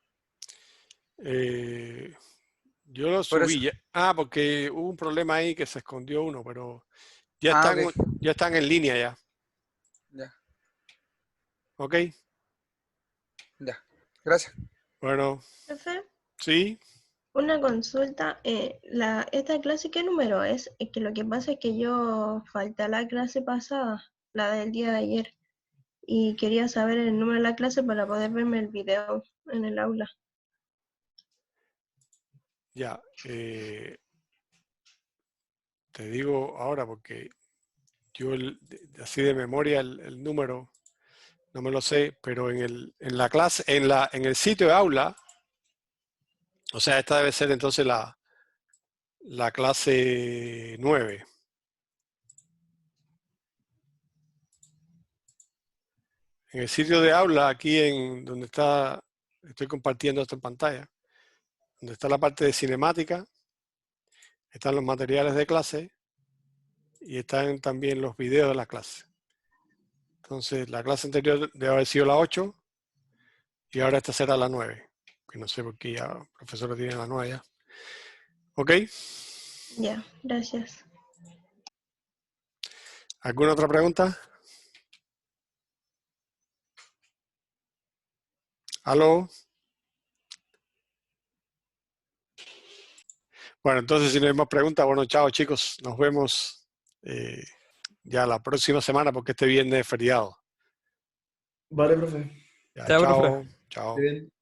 Eh, yo lo Por eso. subí. Porque hubo un problema ahí que se escondió uno, pero ya Ah, están, ok. ya están en línea ya. Ya, ¿Ok? ya. Gracias. Bueno, Profe, sí. una consulta. ¿Esta clase qué número es? Es que lo que pasa es que yo falté a la clase pasada, la del día de ayer, y quería saber el número de la clase para poder verme el video en el aula. Ya, te digo ahora porque yo así de memoria el número no me lo sé, pero en la clase, en el sitio de aula, o sea, esta debe ser entonces la clase 9. En el sitio de aula, aquí en donde estoy compartiendo esto en pantalla, donde está la parte de cinemática, están los materiales de clase y están también los videos de la clase. Entonces, la clase anterior debe haber sido la 8 y ahora esta será la 9. Que no sé por qué ya el profesor tiene la 9 ya. ¿Ok? Ya, gracias. ¿Alguna otra pregunta? ¿Aló? Bueno, entonces si no hay más preguntas, bueno, chao chicos. Nos vemos ya la próxima semana porque este viernes es feriado. Vale, profe. Ya, Chao, profe. chao. Chao. Muy bien.